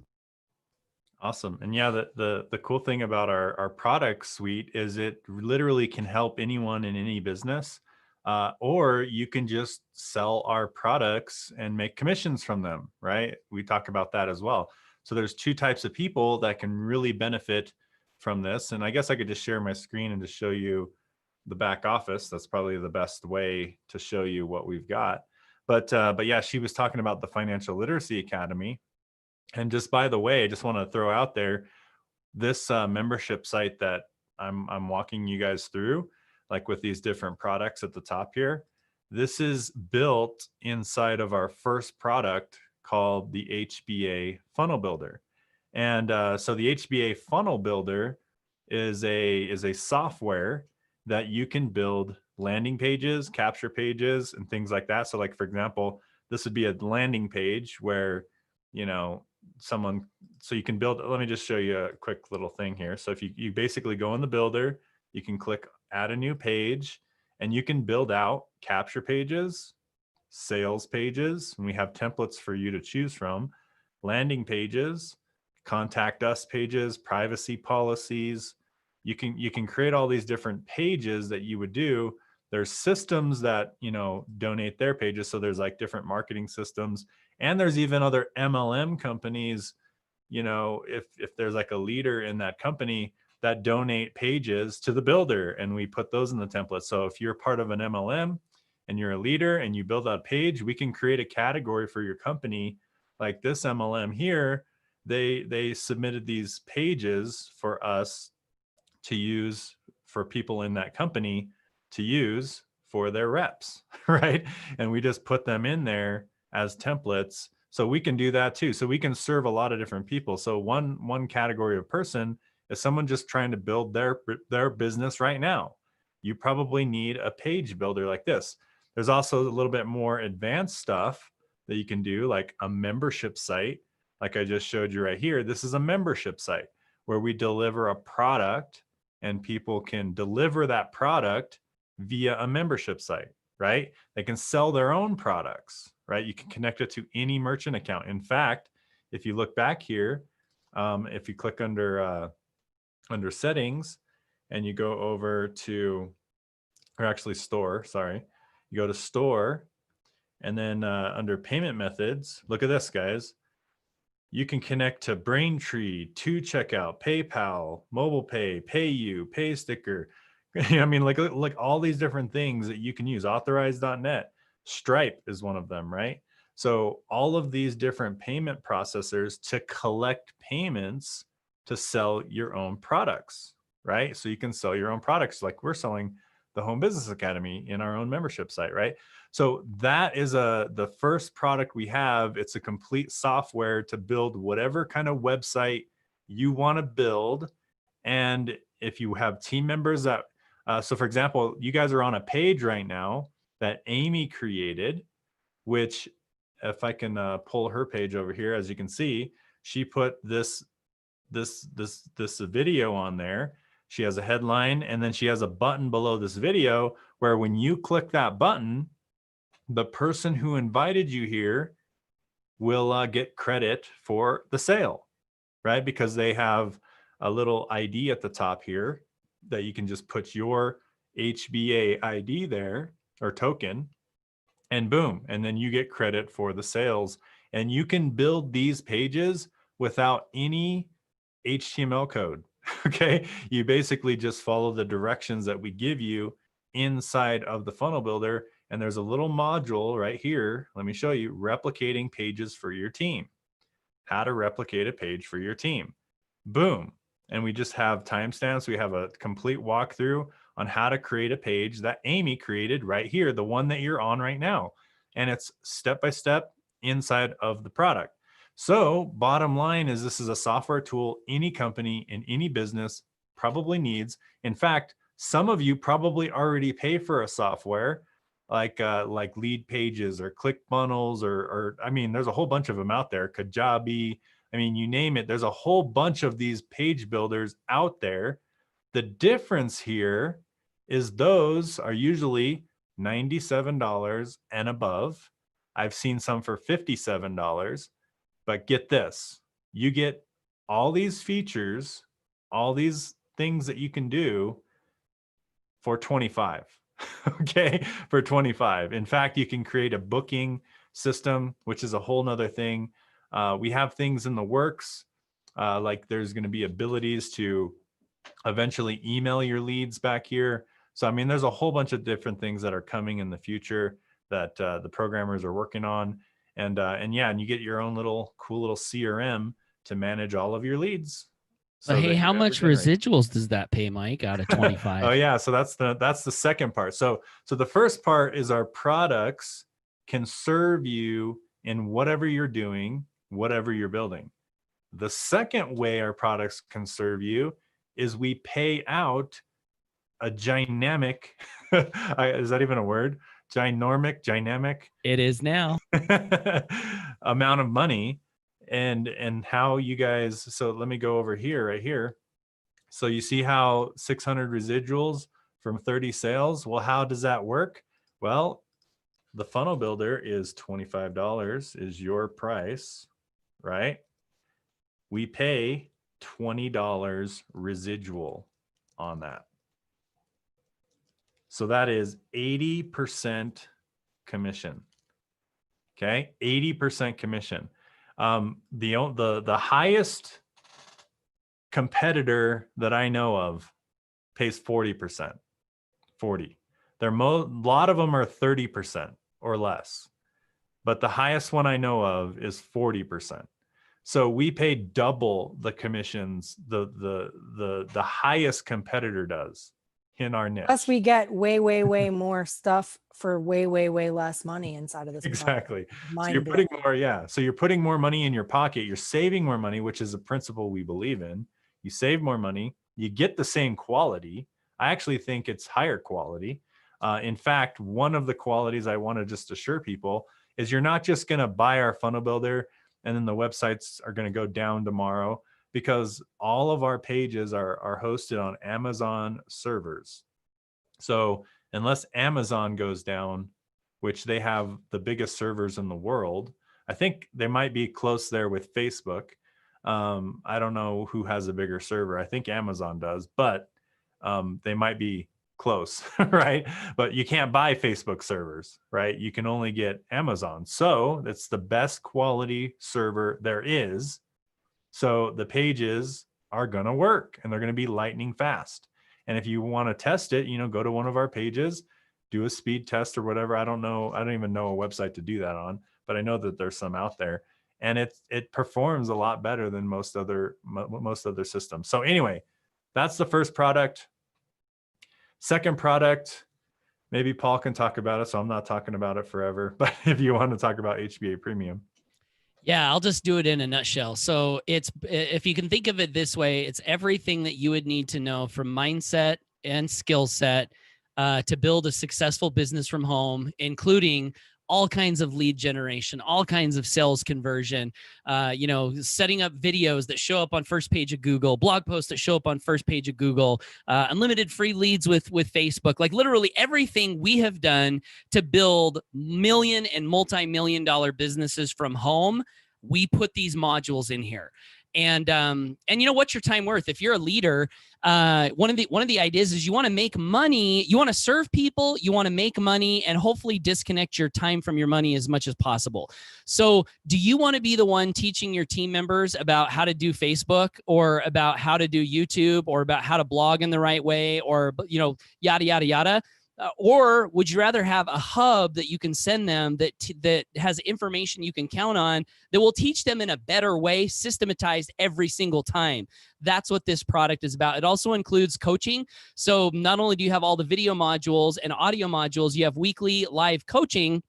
Awesome. And yeah, the cool thing about our product suite is it literally can help anyone in any business, or you can just sell our products and make commissions from them, right? We talk about that as well. So there's two types of people that can really benefit from this. And I guess I could just share my screen and just show you the back office. That's probably the best way to show you what we've got. But yeah, she was talking about the Financial Literacy Academy. And just by the way, I just want to throw out there this membership site that I'm walking you guys through, like with these different products at the top here. This is built inside of our first product called the HBA Funnel Builder. And so the HBA Funnel Builder is a software that you can build landing pages, capture pages, and things like that. So like, for example, this would be a landing page where, you know, someone, so you can build, let me just show you a quick little thing here. So if you basically go in the builder, you can click add a new page, and you can build out capture pages, sales pages, and we have templates for you to choose from, landing pages, contact us pages, privacy policies. You can create all these different pages that you would do. There's systems that, you know, donate their pages. So there's like different marketing systems, and there's even other MLM companies, you know, if there's like a leader in that company that donate pages to the builder, and we put those in the template. So if you're part of an MLM and you're a leader and you build that page, we can create a category for your company. Like this MLM here, they submitted these pages for us to use, for people in that company to use for their reps, right? And we just put them in there as templates. So we can do that too. So we can serve a lot of different people. So one category of person is someone just trying to build their business right now. You probably need a page builder like this. There's also a little bit more advanced stuff that you can do, like a membership site. Like I just showed you right here, this is a membership site where we deliver a product, and people can deliver that product via a membership site, right? They can sell their own products, right? You can connect it to any merchant account. In fact, if you look back here, if you click under settings and you go over to, or actually store, sorry, you go to store, and then under payment methods, look at this, guys. You can connect to Braintree, to Checkout, PayPal, Mobile Pay, PayU, PaySticker. I mean, like all these different things that you can use. Authorize.net, Stripe is one of them, right? So all of these different payment processors to collect payments to sell your own products, right? So you can sell your own products, like we're selling the Home Business Academy in our own membership site, right? So that is the first product we have. It's a complete software to build whatever kind of website you want to build. And if you have team members that, so for example, you guys are on a page right now that Amy created, which if I can pull her page over here, as you can see, she put this video on there. She has a headline, and then she has a button below this video where when you click that button, the person who invited you here will get credit for the sale, right? Because they have a little ID at the top here that you can just put your HBA ID there, or token, and boom, and then you get credit for the sales. And you can build these pages without any HTML code. Okay, you basically just follow the directions that we give you inside of the funnel builder. And there's a little module right here. Let me show you: replicating pages for your team. How to replicate a page for your team. Boom. And we just have timestamps. We have a complete walkthrough on how to create a page that Amy created right here, the one that you're on right now. And it's step-by-step inside of the product. So bottom line is, this is a software tool any company in any business probably needs. In fact, some of you probably already pay for a software like Lead Pages or ClickFunnels, or I mean, there's a whole bunch of them out there, Kajabi. I mean, you name it. There's a whole bunch of these page builders out there. The difference here is those are usually $97 and above. I've seen some for $57. But get this, you get all these features, all these things that you can do for $25. Okay, for $25. In fact, you can create a booking system, which is a whole nother thing. We have things in the works, like there's going to be abilities to eventually email your leads back here. So, I mean, there's a whole bunch of different things that are coming in the future that the programmers are working on. And yeah, and you get your own cool little CRM to manage all of your leads. But hey, that how you ever much generate. residuals does that pay, Mike, out of 25? Oh yeah, so that's the second part. So the first part is our products can serve you in whatever you're doing, whatever you're building. The second way our products can serve you is we pay out a dynamic, is that even a word? Dynamic It is now. amount of money. And how you guys, so let me go over here, right here. So you see how 600 residuals from 30 sales? Well, how does that work? Well, the funnel builder is $25 is your price, right? We pay $20 residual on that. So that is 80% commission. Okay, 80% commission. The highest competitor that I know of pays 40%. 40. A lot of them are 30% or less, but the highest one I know of is 40%. So we pay double the commissions the highest competitor does in our niche. Plus, we get way, way, way more stuff for way, way, way less money inside of this. Exactly. So you're putting more, yeah. So you're putting more money in your pocket. You're saving more money, which is a principle we believe in. You save more money. You get the same quality. I actually think it's higher quality. In fact, one of the qualities I want to just assure people is you're not just going to buy our funnel builder and then the websites are going to go down tomorrow, because all of our pages are hosted on Amazon servers. So unless Amazon goes down, which they have the biggest servers in the world, I think they might be close there with Facebook. I don't know who has a bigger server. I think Amazon does, but they might be close, right? But you can't buy Facebook servers, right? You can only get Amazon. So that's the best quality server there is. So the pages are going to work and they're going to be lightning fast. And if you want to test it, go to one of our pages, do a speed test or whatever. I don't know. I don't even know a website to do that on, but I know that there's some out there, and it performs a lot better than most other systems. So anyway, that's the first product. Second product, maybe Paul can talk about it, so I'm not talking about it forever. But if you want to talk about HBA Premium. Yeah, I'll just do it in a nutshell. So if you can think of it this way, it's everything that you would need to know from mindset and skill set to build a successful business from home, including all kinds of lead generation, all kinds of sales conversion, setting up videos that show up on first page of Google, blog posts that show up on first page of Google, unlimited free leads with Facebook, like literally everything we have done to build million and multi-million dollar businesses from home. We put these modules in here. And what's your time worth? If you're a leader, one of the ideas is you want to make money, you want to serve people, you want to make money, and hopefully disconnect your time from your money as much as possible. So do you want to be the one teaching your team members about how to do Facebook, or about how to do YouTube, or about how to blog in the right way, or, yada, yada, yada? Or would you rather have a hub that you can send them that has information you can count on, that will teach them in a better way, systematized every single time? That's what this product is about. It also includes coaching. So not only do you have all the video modules and audio modules, you have weekly live coaching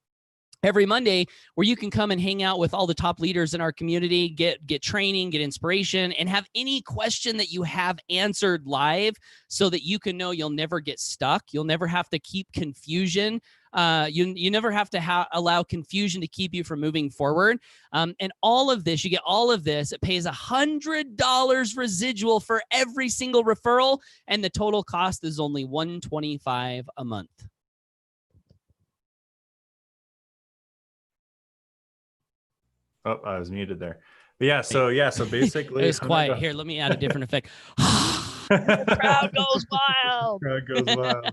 every Monday, where you can come and hang out with all the top leaders in our community, get training, get inspiration, and have any question that you have answered live, so that you can know you'll never get stuck. You'll never have to keep confusion. You never have to allow confusion to keep you from moving forward. And all of this, you get all of this. It pays $100 residual for every single referral, and the total cost is only $125 a month. Oh, I was muted there. But so basically it was quiet. Here, let me add a different effect. The crowd goes wild. Crowd goes wild.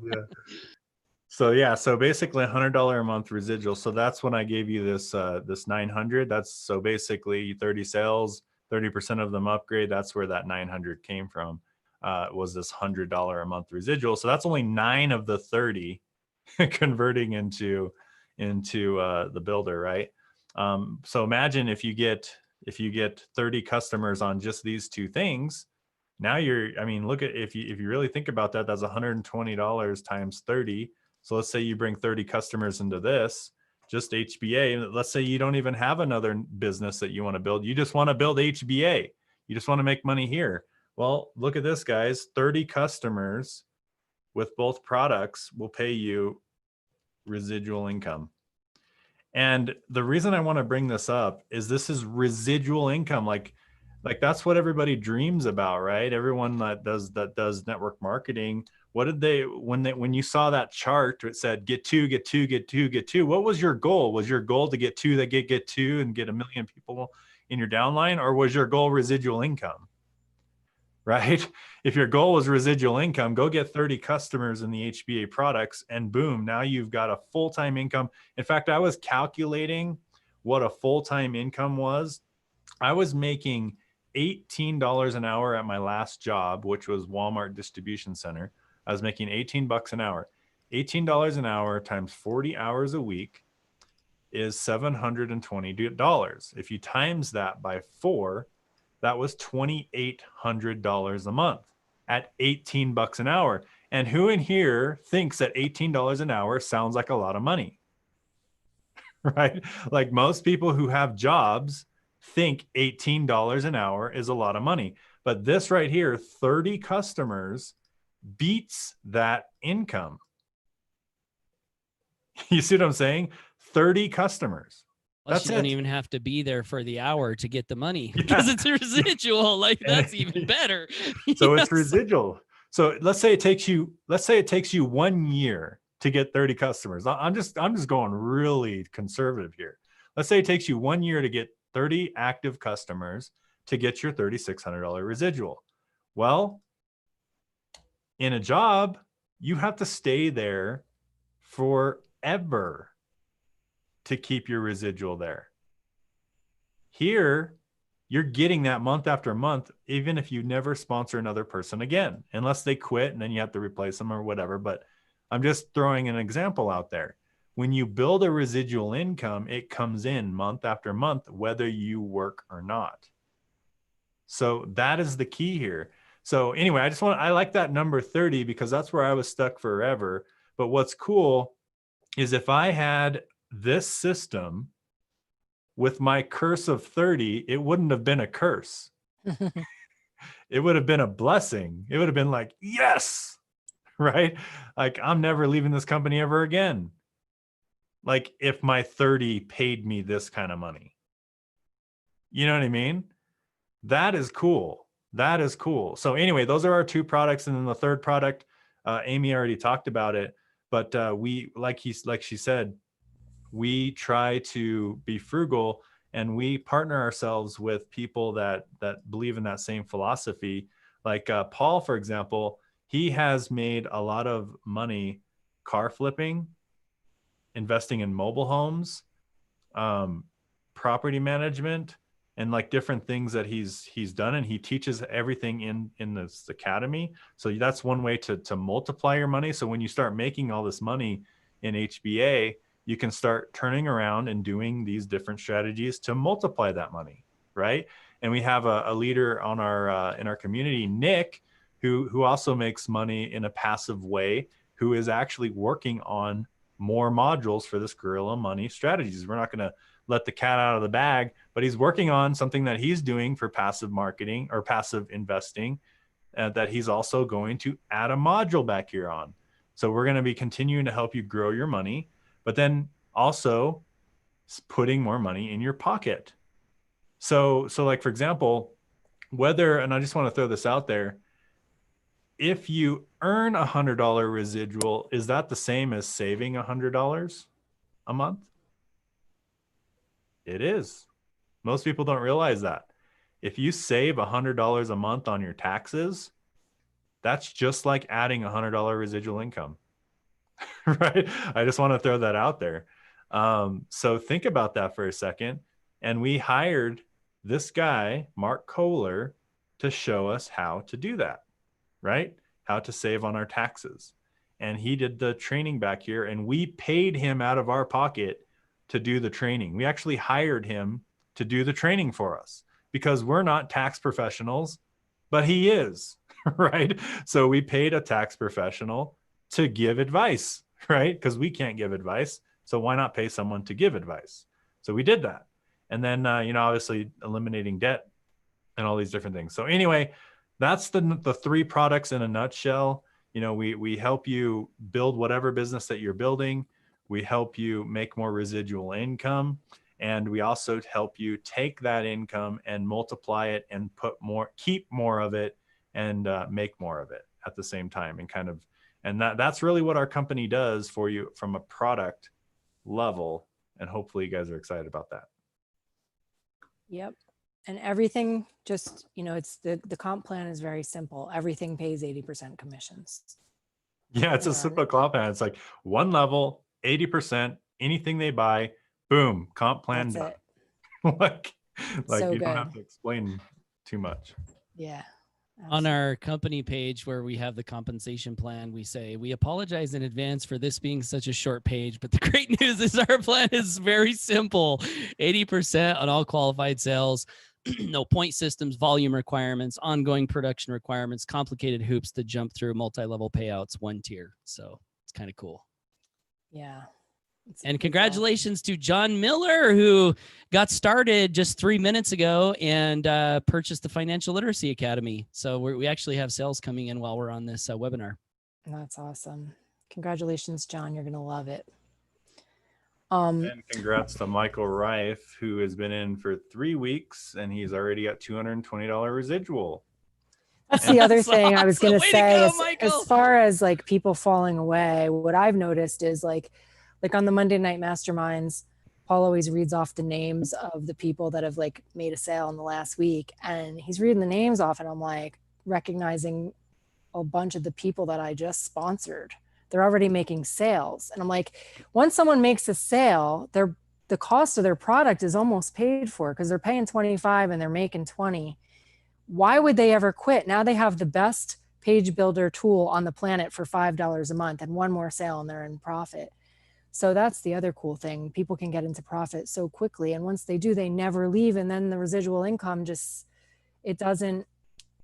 Yeah. So basically $100 a month residual. So that's when I gave you this 900. That's so basically 30 sales, 30% of them upgrade. That's where that 900 came from. Was this $100 a month residual. So that's only 9 of the 30 converting into the builder, right? So imagine if you get 30 customers on just these two things. Now I mean, look at, if you really think about that, that's $120 times 30. So let's say you bring 30 customers into this, just HBA. Let's say you don't even have another business that you want to build. You just want to build HBA. You just want to make money here. Well, look at this, guys. 30 customers with both products will pay you residual income. And the reason I want to bring this up is this is residual income. Like that's what everybody dreams about, right? Everyone that does network marketing. What did when you saw that chart, it said get two, get two, get two, get two. What was your goal? Was your goal to get two that get two and get 1 million people in your downline, or was your goal residual income? Right? If your goal was residual income, go get 30 customers in the HBA products and boom, now you've got a full-time income. In fact, I was calculating what a full-time income was. I was making $18 an hour at my last job, which was Walmart Distribution Center. I was making $18 an hour. $18 an hour times 40 hours a week is $720. If you times that by 4, that was $2,800 a month at $18 an hour. And who in here thinks that $18 an hour sounds like a lot of money? Right? Like most people who have jobs think $18 an hour is a lot of money. But this right here, 30 customers, beats that income. You see what I'm saying? 30 customers. Plus, That's you don't it. even have to be there for the hour to get the money because it's a residual. Like that's even better. So Yes. it's residual. So let's say it takes you 1 year to get 30 customers. I'm just going really conservative here. Let's say it takes you 1 year to get 30 active customers to get your $3,600 residual. Well, in a job, you have to stay there forever to keep your residual there. Here, you're getting that month after month, even if you never sponsor another person again, unless they quit and then you have to replace them or whatever. But I'm just throwing an example out there. When you build a residual income, it comes in month after month, whether you work or not. So that is the key here. So anyway, I like that number 30 because that's where I was stuck forever. But what's cool is if I had this system with my curse of 30, it wouldn't have been a curse. It would have been a blessing. It would have been like, yes, right? Like I'm never leaving this company ever again. Like if my 30 paid me this kind of money. You know what I mean? That is cool. That is cool. So anyway, those are our two products. And then the third product, Amy already talked about it, but we, like she said, we try to be frugal and we partner ourselves with people that believe in that same philosophy. Like Paul, for example, he has made a lot of money car flipping, investing in mobile homes, property management, and like different things that he's done. And he teaches everything in this academy. So that's one way to multiply your money. So when you start making all this money in HBA, you can start turning around and doing these different strategies to multiply that money, right? And we have a leader on our in our community, Nick, who also makes money in a passive way, who is actually working on more modules for this Guerrilla Money strategies. We're not going to let the cat out of the bag, but he's working on something that he's doing for passive marketing or passive investing that he's also going to add a module back here on. So we're going to be continuing to help you grow your money, but then also putting more money in your pocket. So like, for example, and I just want to throw this out there, if you earn $100 residual, is that the same as saving $100 a month? It is. Most people don't realize that. If you save $100 a month on your taxes, that's just like adding $100 residual income. Right? I just want to throw that out there. So think about that for a second. And we hired this guy, Mark Kohler, to show us how to do that, right? How to save on our taxes. And he did the training back here, and we paid him out of our pocket to do the training. We actually hired him to do the training for us because we're not tax professionals, but he is, right? So we paid a tax professional to give advice, right? Because we can't give advice. So why not pay someone to give advice? So we did that. And then, obviously eliminating debt and all these different things. So anyway, that's the three products in a nutshell. We help you build whatever business that you're building. We help you make more residual income. And we also help you take that income and multiply it and keep more of it and make more of it at the same time. And that's really what our company does for you from a product level. And hopefully you guys are excited about that. Yep. And everything just, it's the comp plan is very simple. Everything pays 80% commissions. Yeah, it's a simple comp plan. It's like one level, 80%, anything they buy, boom, comp plan done. like so you good. Don't have to explain too much. Yeah. Absolutely. On our company page where we have the compensation plan, we say, we apologize in advance for this being such a short page, but the great news is our plan is very simple. 80% on all qualified sales, no point systems, volume requirements, ongoing production requirements, complicated hoops to jump through, multi-level payouts, one tier. So it's kind of cool. Yeah. And congratulations to John Miller, who got started just 3 minutes ago and purchased the Financial Literacy Academy. So we actually have sales coming in while we're on this webinar. That's awesome. Congratulations, John. You're going to love it. And congrats to Michael Reif, who has been in for 3 weeks and he's already got $220 residual. That's the other thing I was going to say. As far as like people falling away, what I've noticed is like on the Monday Night Masterminds, Paul always reads off the names of the people that have like made a sale in the last week. And he's reading the names off and I'm like recognizing a bunch of the people that I just sponsored. They're already making sales. And I'm like, once someone makes a sale, the cost of their product is almost paid for because they're paying 25 and they're making 20. Why would they ever quit? Now they have the best page builder tool on the planet for $5 a month and one more sale and they're in profit. So that's the other cool thing. People can get into profit so quickly. And once they do, they never leave. And then the residual income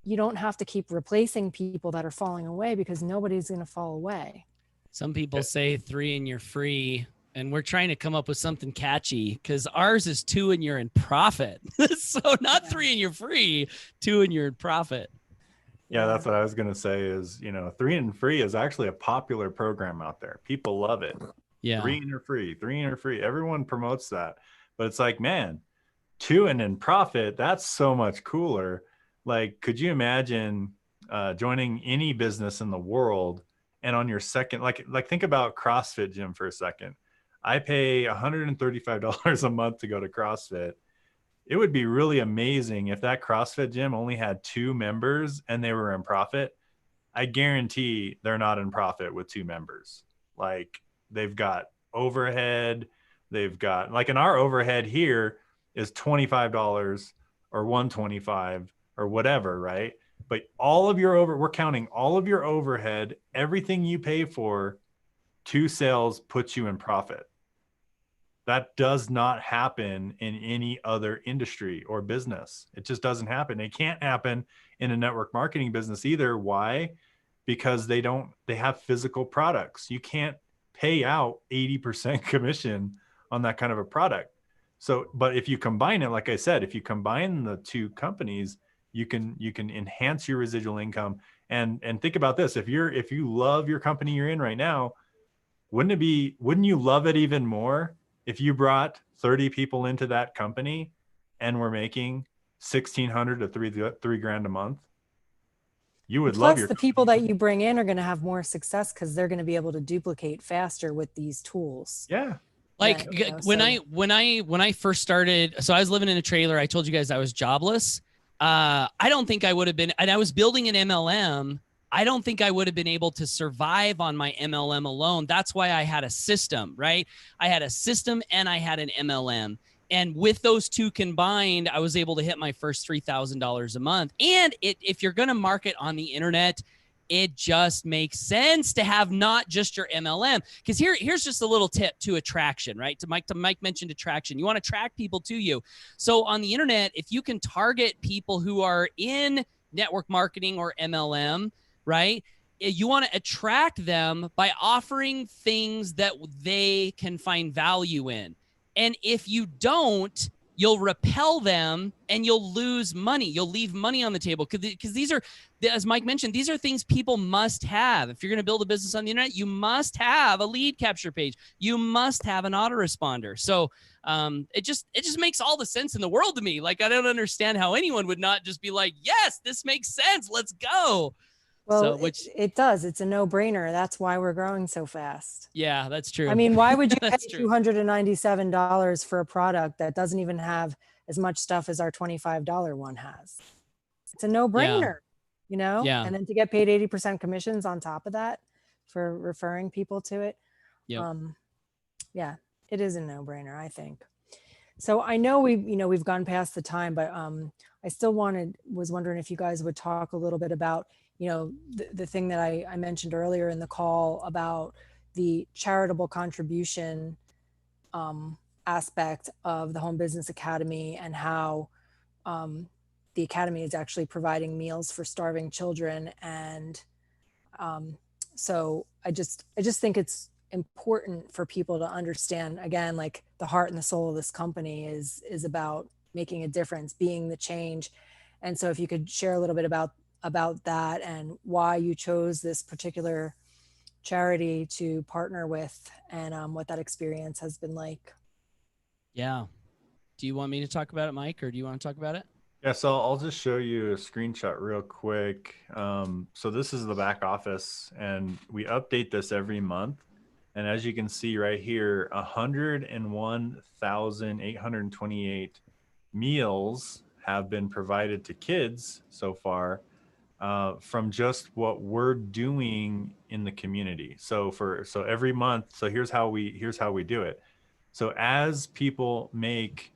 you don't have to keep replacing people that are falling away because nobody's going to fall away. Some people say 3 and you're free. And we're trying to come up with something catchy because ours is 2 and you're in profit. So not 3 and you're free, 2 and you're in profit. Yeah, that's what I was going to say is, 3 and free is actually a popular program out there. People love it. Yeah. 3 and you're free, 3 and you're free. Everyone promotes that. But it's like, man, 2 and in profit, that's so much cooler. Like, could you imagine joining any business in the world and on your second, like think about CrossFit gym for a second. I pay $135 a month to go to CrossFit. It would be really amazing if that CrossFit gym only had 2 members and they were in profit. I guarantee they're not in profit with 2 members. Like they've got overhead. They've got like, and our overhead here is $25 or $125 or whatever, right? But we're counting all of your overhead, everything you pay for, 2 sales puts you in profit. That does not happen in any other industry or business. It just doesn't happen. It can't happen in a network marketing business either. Why? Because they have physical products. You can't pay out 80% commission on that kind of a product. So, but if you combine it, like I said, if you combine the 2 companies, you can enhance your residual income. And think about this. If you love your company you're in right now, wouldn't you love it even more if you brought 30 people into that company and were making $1,600 to $3,000 a month? You would love your the people that you bring in are going to have more success because they're going to be able to duplicate faster with these tools. Yeah. Like when I first started, so I was living in a trailer. I told you guys I was jobless. I don't think I would have been, and I was building an MLM. I don't think I would have been able to survive on my MLM alone. That's why I had a system, right? I had a system and I had an MLM. And with those 2 combined, I was able to hit my first $3,000 a month. And if you're going to market on the internet, it just makes sense to have not just your MLM. Because here's just a little tip to attraction, right? Mike mentioned attraction. You want to attract people to you. So on the internet, if you can target people who are in network marketing or MLM, right? You want to attract them by offering things that they can find value in. And if you don't, you'll repel them and you'll lose money. You'll leave money on the table because these are, as Mike mentioned, these are things people must have. If you're going to build a business on the internet, you must have a lead capture page. You must have an autoresponder. So it just makes all the sense in the world to me. Like, I don't understand how anyone would not just be like, yes, this makes sense. Let's go. Well, so, it does. It's a no-brainer. That's why we're growing so fast. Yeah, that's true. I mean, why would you pay $297 for a product that doesn't even have as much stuff as our $25 one has? It's a no-brainer, you know? Yeah. And then to get paid 80% commissions on top of that for referring people to it. Yep. Yeah, it is a no-brainer, I think. So I know we've gone past the time, but I still was wondering if you guys would talk a little bit about, the thing that I mentioned earlier in the call about the charitable contribution aspect of the Home Business Academy and how the Academy is actually providing meals for starving children. And so I just think it's important for people to understand, again, like the heart and the soul of this company is about making a difference, being the change. And so if you could share a little bit about that and why you chose this particular charity to partner with and what that experience has been like. Yeah. Do you want me to talk about it, Mike, or do you want to talk about it? Yeah, so I'll just show you a screenshot real quick. So this is the back office and we update this every month. And as you can see right here, 101,828 meals have been provided to kids so far from just what we're doing in the community. So every month, so here's how we do it. So as people make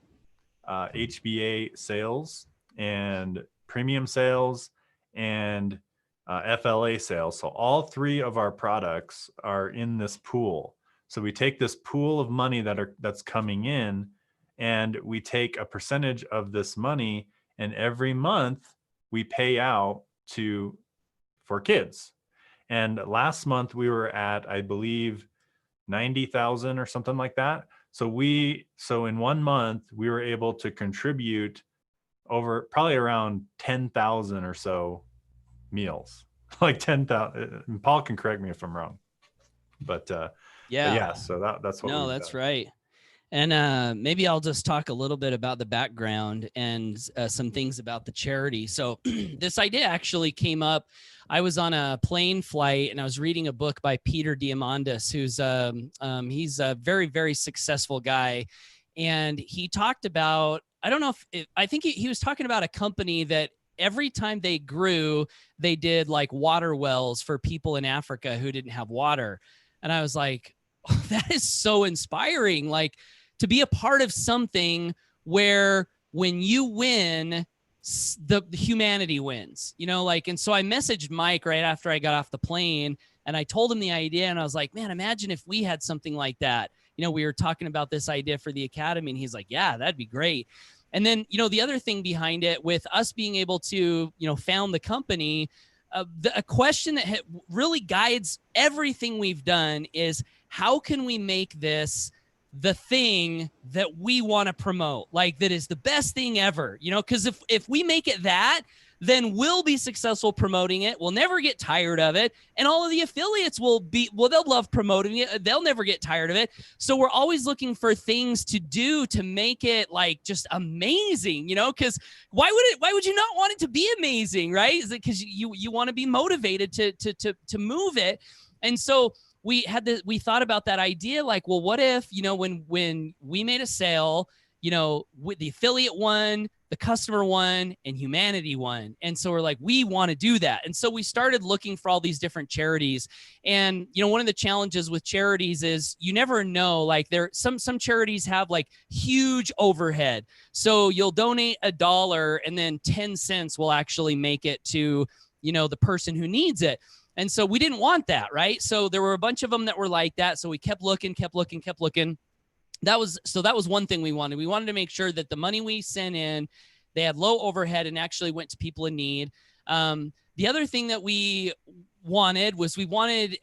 HBA sales and premium sales and FLA sales, so all three of our products are in this pool. So we take this pool of money that's coming in, and we take a percentage of this money, and every month we pay out for kids. And last month we were at, I believe, 90,000 or something like that. So in 1 month we were able to contribute over probably around 10,000 or so meals, like 10,000. Paul can correct me if I'm wrong, but yeah. So that's what. No, that's right. And maybe I'll just talk a little bit about the background and some things about the charity. So this idea actually came up. I was on a plane flight and I was reading a book by Peter Diamandis, who's he's a very, very successful guy. And he talked about, I don't know I think he was talking about a company that every time they grew, they did like water wells for people in Africa who didn't have water. And I was like, oh, that is so inspiring. Like, to be a part of something where when you win, the humanity wins, and so I messaged Mike right after I got off the plane and I told him the idea and I was like, man, imagine if we had something like that. We were talking about this idea for the Academy and he's like, yeah, that'd be great. And then, the other thing behind it with us being able to, found the company, a question that really guides everything we've done is how can we make this the thing that we want to promote, like that is the best thing ever, because if we make it that, then we'll be successful promoting it. We'll never get tired of it. And all of the affiliates they'll love promoting it. They'll never get tired of it. So we're always looking for things to do to make it like just amazing, because why would you not want it to be amazing, right? Is it because you want to be motivated to move it? And so we thought about that idea, like, well, what if, when we made a sale, with the affiliate won, the customer won, and humanity won. And so we're like, we want to do that. And so we started looking for all these different charities. And, one of the challenges with charities is you never know, like some charities have like huge overhead. So you'll donate $1 and then 10 cents will actually make it to the person who needs it. And so we didn't want that, right? So there were a bunch of them that were like that. So we kept looking. That was one thing we wanted. We wanted to make sure that the money we sent in, they had low overhead and actually went to people in need. The other thing that we wanted was we wanted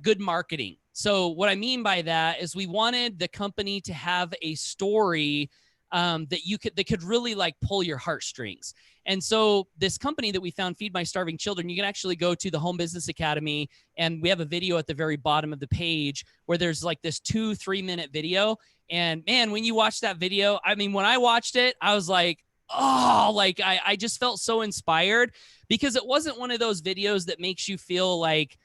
good marketing. So what I mean by that is we wanted the company to have a story that could really like pull your heartstrings. And so this company that we found, Feed My Starving Children, you can actually go to the Home Business Academy, and we have a video at the very bottom of the page where there's like this 2-3 minute video. And man, when you watch that video, I mean, when I watched it, I was like, oh, like I just felt so inspired, because it wasn't one of those videos that makes you feel like,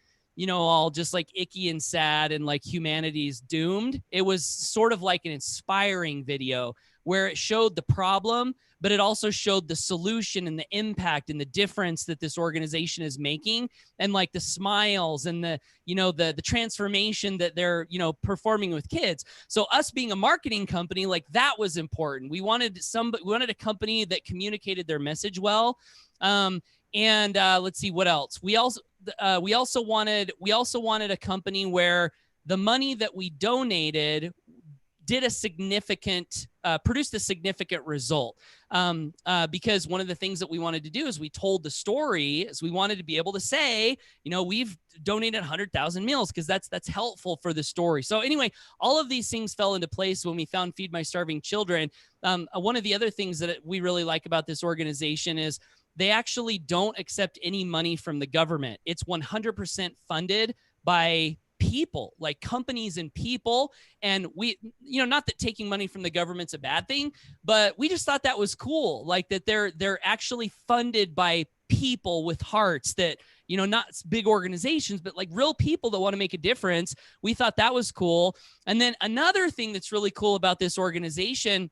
all just like icky and sad and like humanity's doomed. It was sort of like an inspiring video where it showed the problem, but it also showed the solution and the impact and the difference that this organization is making, and like the smiles and the transformation that they're, performing with kids. So us being a marketing company, like that was important. We wanted a company that communicated their message well. Let's see what else. We also wanted a company where the money that we donated produced a significant result. Because one of the things that we wanted to do is we told the story, is we wanted to be able to say, we've donated 100,000 meals, because that's helpful for the story. So anyway, all of these things fell into place when we found Feed My Starving Children. One of the other things that we really like about this organization is they actually don't accept any money from the government. It's 100% funded by people, like companies and people. And we, not that taking money from the government's a bad thing, but we just thought that was cool. Like that they're actually funded by people with hearts that, not big organizations, but like real people that want to make a difference. We thought that was cool. And then another thing that's really cool about this organization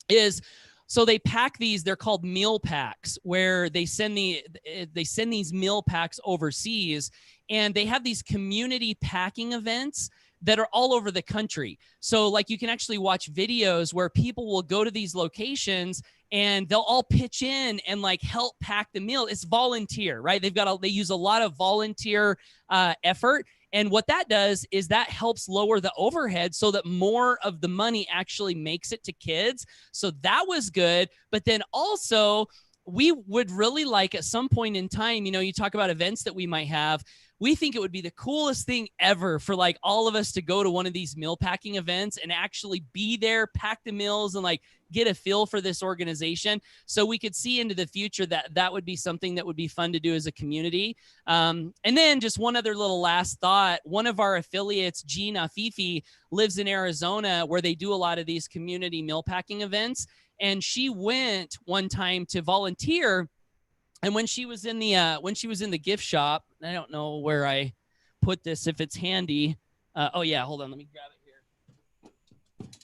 is, so they pack these, they're called meal packs, where they send these meal packs overseas, and they have these community packing events that are all over the country. So like you can actually watch videos where people will go to these locations and they'll all pitch in and like help pack the meal. It's volunteer, right? They use a lot of volunteer effort. And what that does is that helps lower the overhead so that more of the money actually makes it to kids. So that was good. But then also, we would really like at some point in time, you talk about events that we might have. We think it would be the coolest thing ever for like all of us to go to one of these meal packing events and actually be there, pack the meals, and like get a feel for this organization. So we could see into the future that would be something that would be fun to do as a community. And then just one other little last thought. One of our affiliates, Jean Afifi, lives in Arizona, where they do a lot of these community meal packing events. And she went one time to volunteer. And when she was in the gift shop, I don't know where I put this, if it's handy. Oh yeah, hold on, let me grab it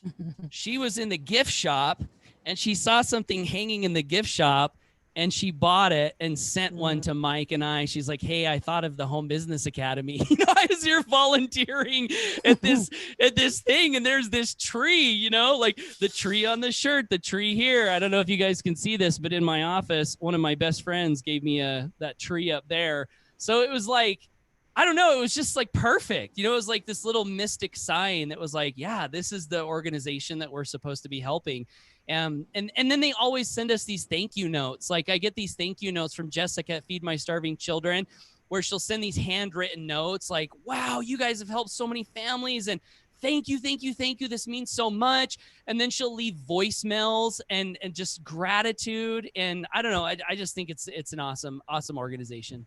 here. She was in the gift shop and she saw something hanging in the gift shop, and she bought it and sent one to Mike and I. She's like, hey, I thought of the Home Business Academy. I was here volunteering at this thing, and there's this tree, like the tree on the shirt, the tree here. I don't know if you guys can see this, but in my office, one of my best friends gave me that tree up there. So it was like, I don't know, it was just like perfect. It was like this little mystic sign that was like, yeah, this is the organization that we're supposed to be helping. And then they always send us these thank you notes. Like I get these thank you notes from Jessica at Feed My Starving Children, where she'll send these handwritten notes like, wow, you guys have helped so many families, and thank you. This means so much. And then she'll leave voicemails and just gratitude. And I don't know, I just think it's an awesome organization.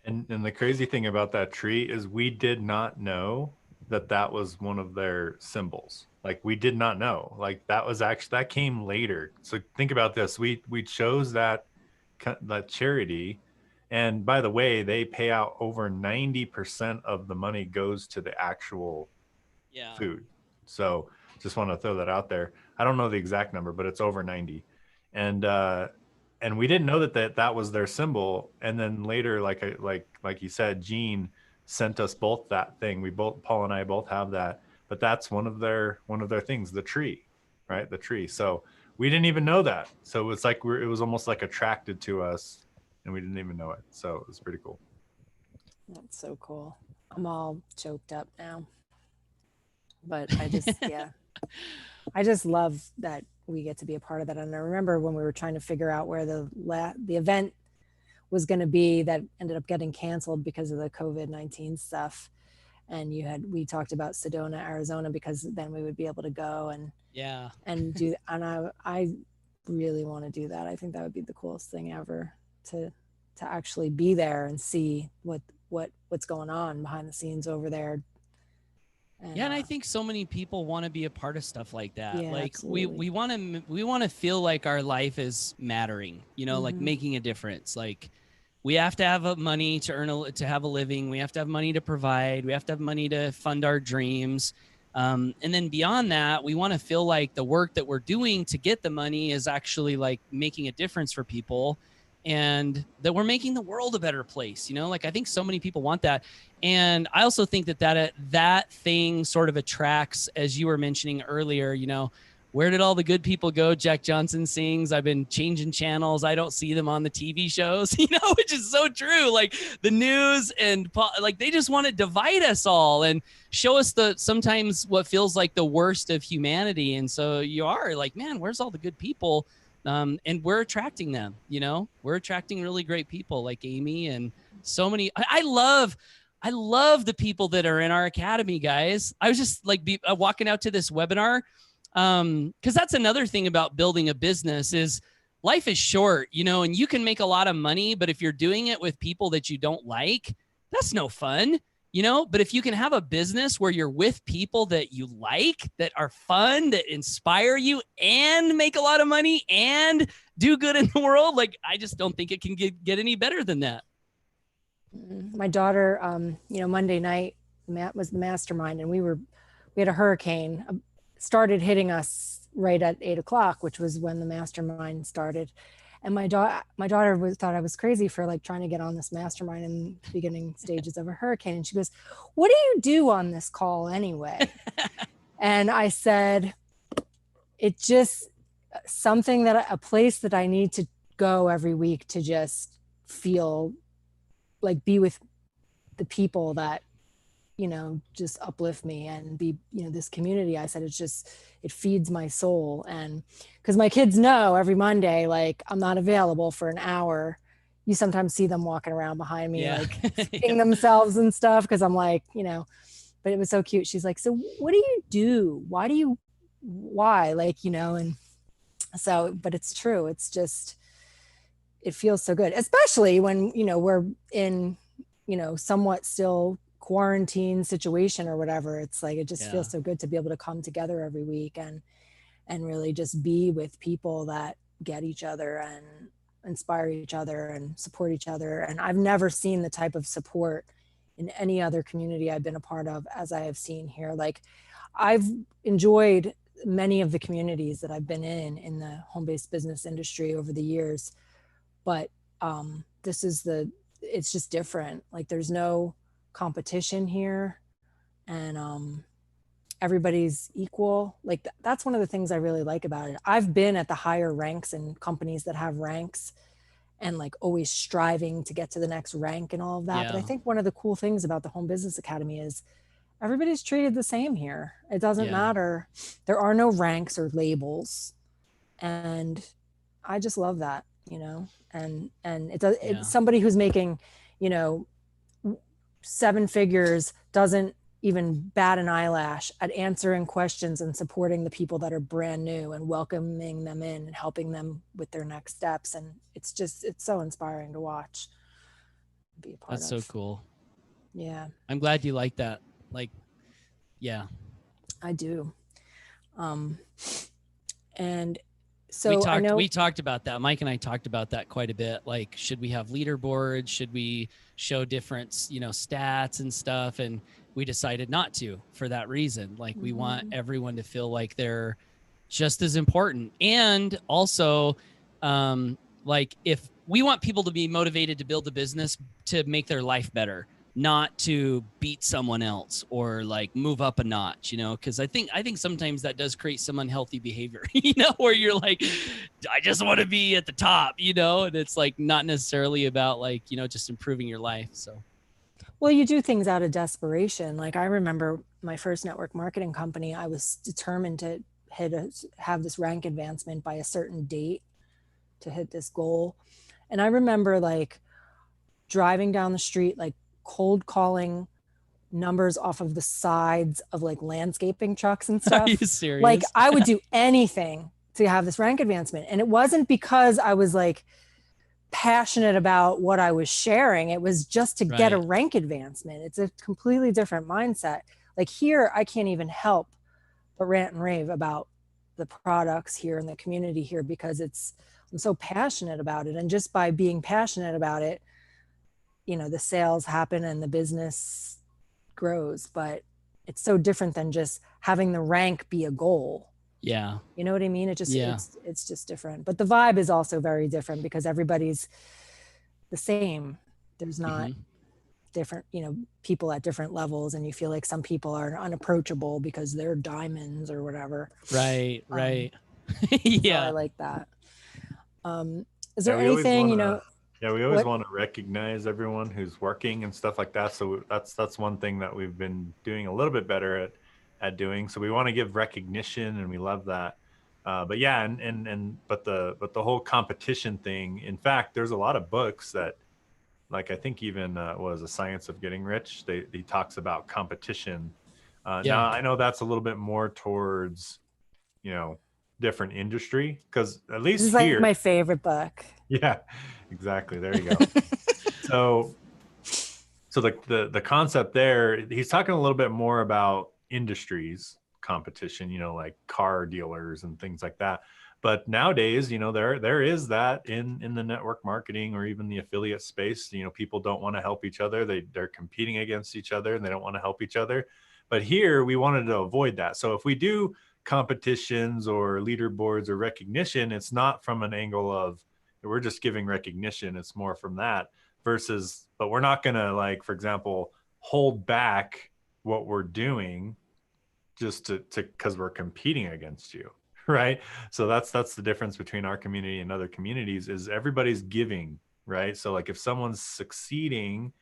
And the crazy thing about that tree is we did not know that was one of their symbols. Like we did not know. Like that came later. So think about this. We chose that charity, and by the way, they pay out over 90% of the money goes to the actual food. So just want to throw that out there. I don't know the exact number, but it's over 90. And we didn't know that was their symbol. And then later, like you said, Jean sent us both that thing. Paul and I both have that, but that's one of their things, the tree, right? The tree. So we didn't even know that. So it's like it was almost like attracted to us and we didn't even know it. So it was pretty cool. That's so cool. I'm all choked up now. But I just, yeah, I just love that we get to be a part of that. And I remember when we were trying to figure out where the event was going to be, that ended up getting canceled because of the COVID-19 stuff. And we talked about Sedona, Arizona, because then we would be able to go and do, and I really want to do that. I think that would be the coolest thing ever, to actually be there and see what's going on behind the scenes over there. And I think so many people want to be a part of stuff like that. Yeah, like absolutely. we want to feel like our life is mattering, like making a difference. Like we have to have money to have a living. We have to have money to provide. We have to have money to fund our dreams. And then beyond that, we want to feel like the work that we're doing to get the money is actually like making a difference for people, and that we're making the world a better place. Like I think so many people want that. And I also think that thing sort of attracts, as you were mentioning earlier, where did all the good people go? Jack Johnson sings, I've been changing channels. I don't see them on the TV shows, which is so true. Like the news and like they just want to divide us all and show us sometimes what feels like the worst of humanity. And so you are like, man, where's all the good people? And we're attracting them, we're attracting really great people like Amy and so many. I love the people that are in our academy, guys. I was just like walking out to this webinar. Cause that's another thing about building a business is life is short, and you can make a lot of money, but if you're doing it with people that you don't like, that's no fun. But if you can have a business where you're with people that you like, that are fun, that inspire you and make a lot of money and do good in the world, like, I just don't think it can get any better than that. My daughter, Monday night was the mastermind, and we had a hurricane started hitting us right at 8:00, which was when the mastermind started. And my daughter thought I was crazy for like trying to get on this mastermind in the beginning stages of a hurricane. And she goes, "What do you do on this call anyway?" And I said, "It's just a place that I need to go every week to just feel like, be with the people that, just uplift me and be, this community." I said, it feeds my soul. And because my kids know every Monday, like I'm not available for an hour. You sometimes see them walking around behind me, like feeding themselves and stuff. Cause I'm like, but it was so cute. She's like, "So what do you do? Why? Like, and so, but it's true. It's just, it feels so good, especially when, we're in, somewhat still quarantine situation or whatever. It's like, it just feels so good to be able to come together every week and really just be with people that get each other and inspire each other and support each other. And I've never seen the type of support in any other community I've been a part of as I have seen here. Like I've enjoyed many of the communities that I've been in the home-based business industry over the years, but it's just different. Like there's no competition here, and everybody's equal. Like that's one of the things I really like about it. I've been at the higher ranks in companies that have ranks and like always striving to get to the next rank and all of that. But I think one of the cool things about the Home Business Academy is everybody's treated the same here. It doesn't matter. There are no ranks or labels. And I just love that, and it's somebody who's making, 7 figures doesn't even bat an eyelash at answering questions and supporting the people that are brand new and welcoming them in and helping them with their next steps. And it's so inspiring to watch, be a part of. That's so cool. Yeah. I'm glad you like that. Like, yeah. I do. And so we talked about that. Mike and I talked about that quite a bit. Like, should we have leaderboards? Should we show different, stats and stuff? And we decided not to, for that reason. Like, we want everyone to feel like they're just as important. And also, like, if we want people to be motivated to build a business to make their life better, not to beat someone else or like move up a notch, because I think sometimes that does create some unhealthy behavior, where you're like, I just want to be at the top, and it's like not necessarily about like, just improving your life. So well, you do things out of desperation. Like I remember my first network marketing company, I was determined to have this rank advancement by a certain date to hit this goal. And I remember like driving down the street, like cold calling numbers off of the sides of like landscaping trucks and stuff. Are you serious? Like I would do anything to have this rank advancement. And it wasn't because I was like passionate about what I was sharing. It was just to get a rank advancement. It's a completely different mindset. Like here, I can't even help but rant and rave about the products here and the community here because I'm so passionate about it. And just by being passionate about it, the sales happen and the business grows, but it's so different than just having the rank be a goal. Yeah. You know what I mean? It's just different, but the vibe is also very different because everybody's the same. There's not different, people at different levels, and you feel like some people are unapproachable because they're diamonds or whatever. Right. Yeah. So I like that. Is there anything, Yeah, we always want to recognize everyone who's working and stuff like that. So that's one thing that we've been doing a little bit better at doing. So we want to give recognition, and we love that. But yeah, but the whole competition thing. In fact, there's a lot of books that, like I think even was A Science of Getting Rich. He talks about competition. Now I know that's a little bit more towards, different industry, because at least this is here, like my favorite book. Yeah, exactly. There you go. So the concept there, he's talking a little bit more about industries competition, like car dealers and things like that. But nowadays, there is that in the network marketing or even the affiliate space. People don't want to help each other. They're competing against each other and they don't want to help each other. But here we wanted to avoid that. So if we do competitions or leaderboards or recognition, it's not from an angle of we're just giving recognition. It's more from that but we're not going to, like, for example, hold back what we're doing just to because we're competing against you. Right. So that's the difference between our community and other communities, is everybody's giving. Right. So like if someone's succeeding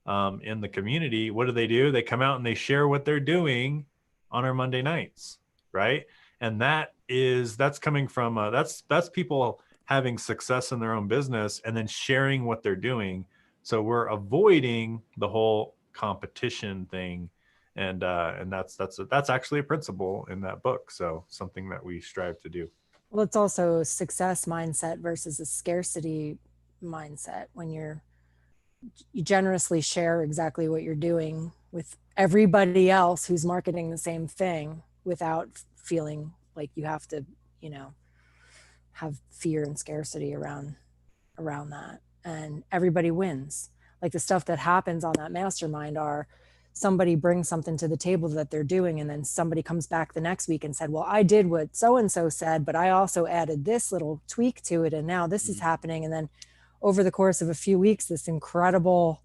in the community, what do? They come out and they share what they're doing on our Monday nights. Right. And that's coming from that's people having success in their own business and then sharing what they're doing. So we're avoiding the whole competition thing. And that's actually a principle in that book. So something that we strive to do. Well, it's also a success mindset versus a scarcity mindset. When you generously share exactly what you're doing with everybody else who's marketing the same thing without feeling like you have to, have fear and scarcity around that, and everybody wins. Like the stuff that happens on that mastermind are somebody brings something to the table that they're doing, and then somebody comes back the next week and said, well, I did what so-and-so said, but I also added this little tweak to it, and now this is happening. And then over the course of a few weeks, this incredible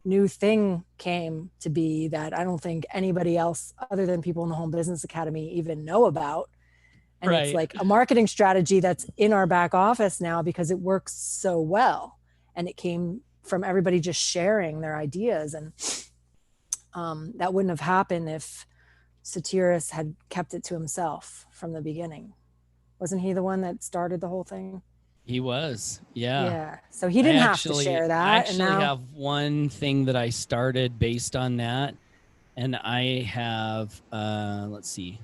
new thing came to be that I don't think anybody else other than people in the Home Business Academy even know about. And It's like a marketing strategy that's in our back office now because it works so well. And it came from everybody just sharing their ideas. And that wouldn't have happened if Satiris had kept it to himself from the beginning. Wasn't he the one that started the whole thing? He was. Yeah. Yeah. So he didn't have to share that. I actually have one thing that I started based on that. And I have, let's see.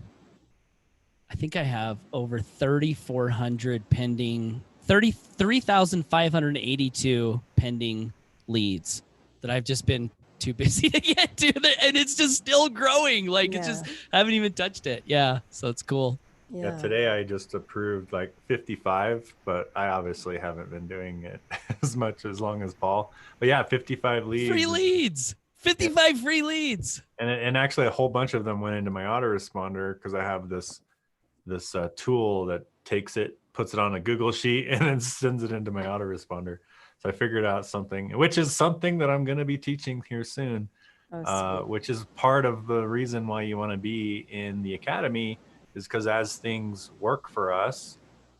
I think I have over 3,400 pending, 33,582 pending leads that I've just been too busy to get to. And it's just still growing. Like it's just, I haven't even touched it. Yeah. So it's cool. Yeah, today I just approved like 55, but I obviously haven't been doing it as long as Paul. But yeah, 55 leads. Free leads. 55 free leads. And actually a whole bunch of them went into my autoresponder because I have this tool that takes it, puts it on a Google sheet, and then sends it into my autoresponder. So I figured out something, which is something that I'm going to be teaching here soon, Oh, which is part of the reason why you want to be in the academy, is because as things work for us,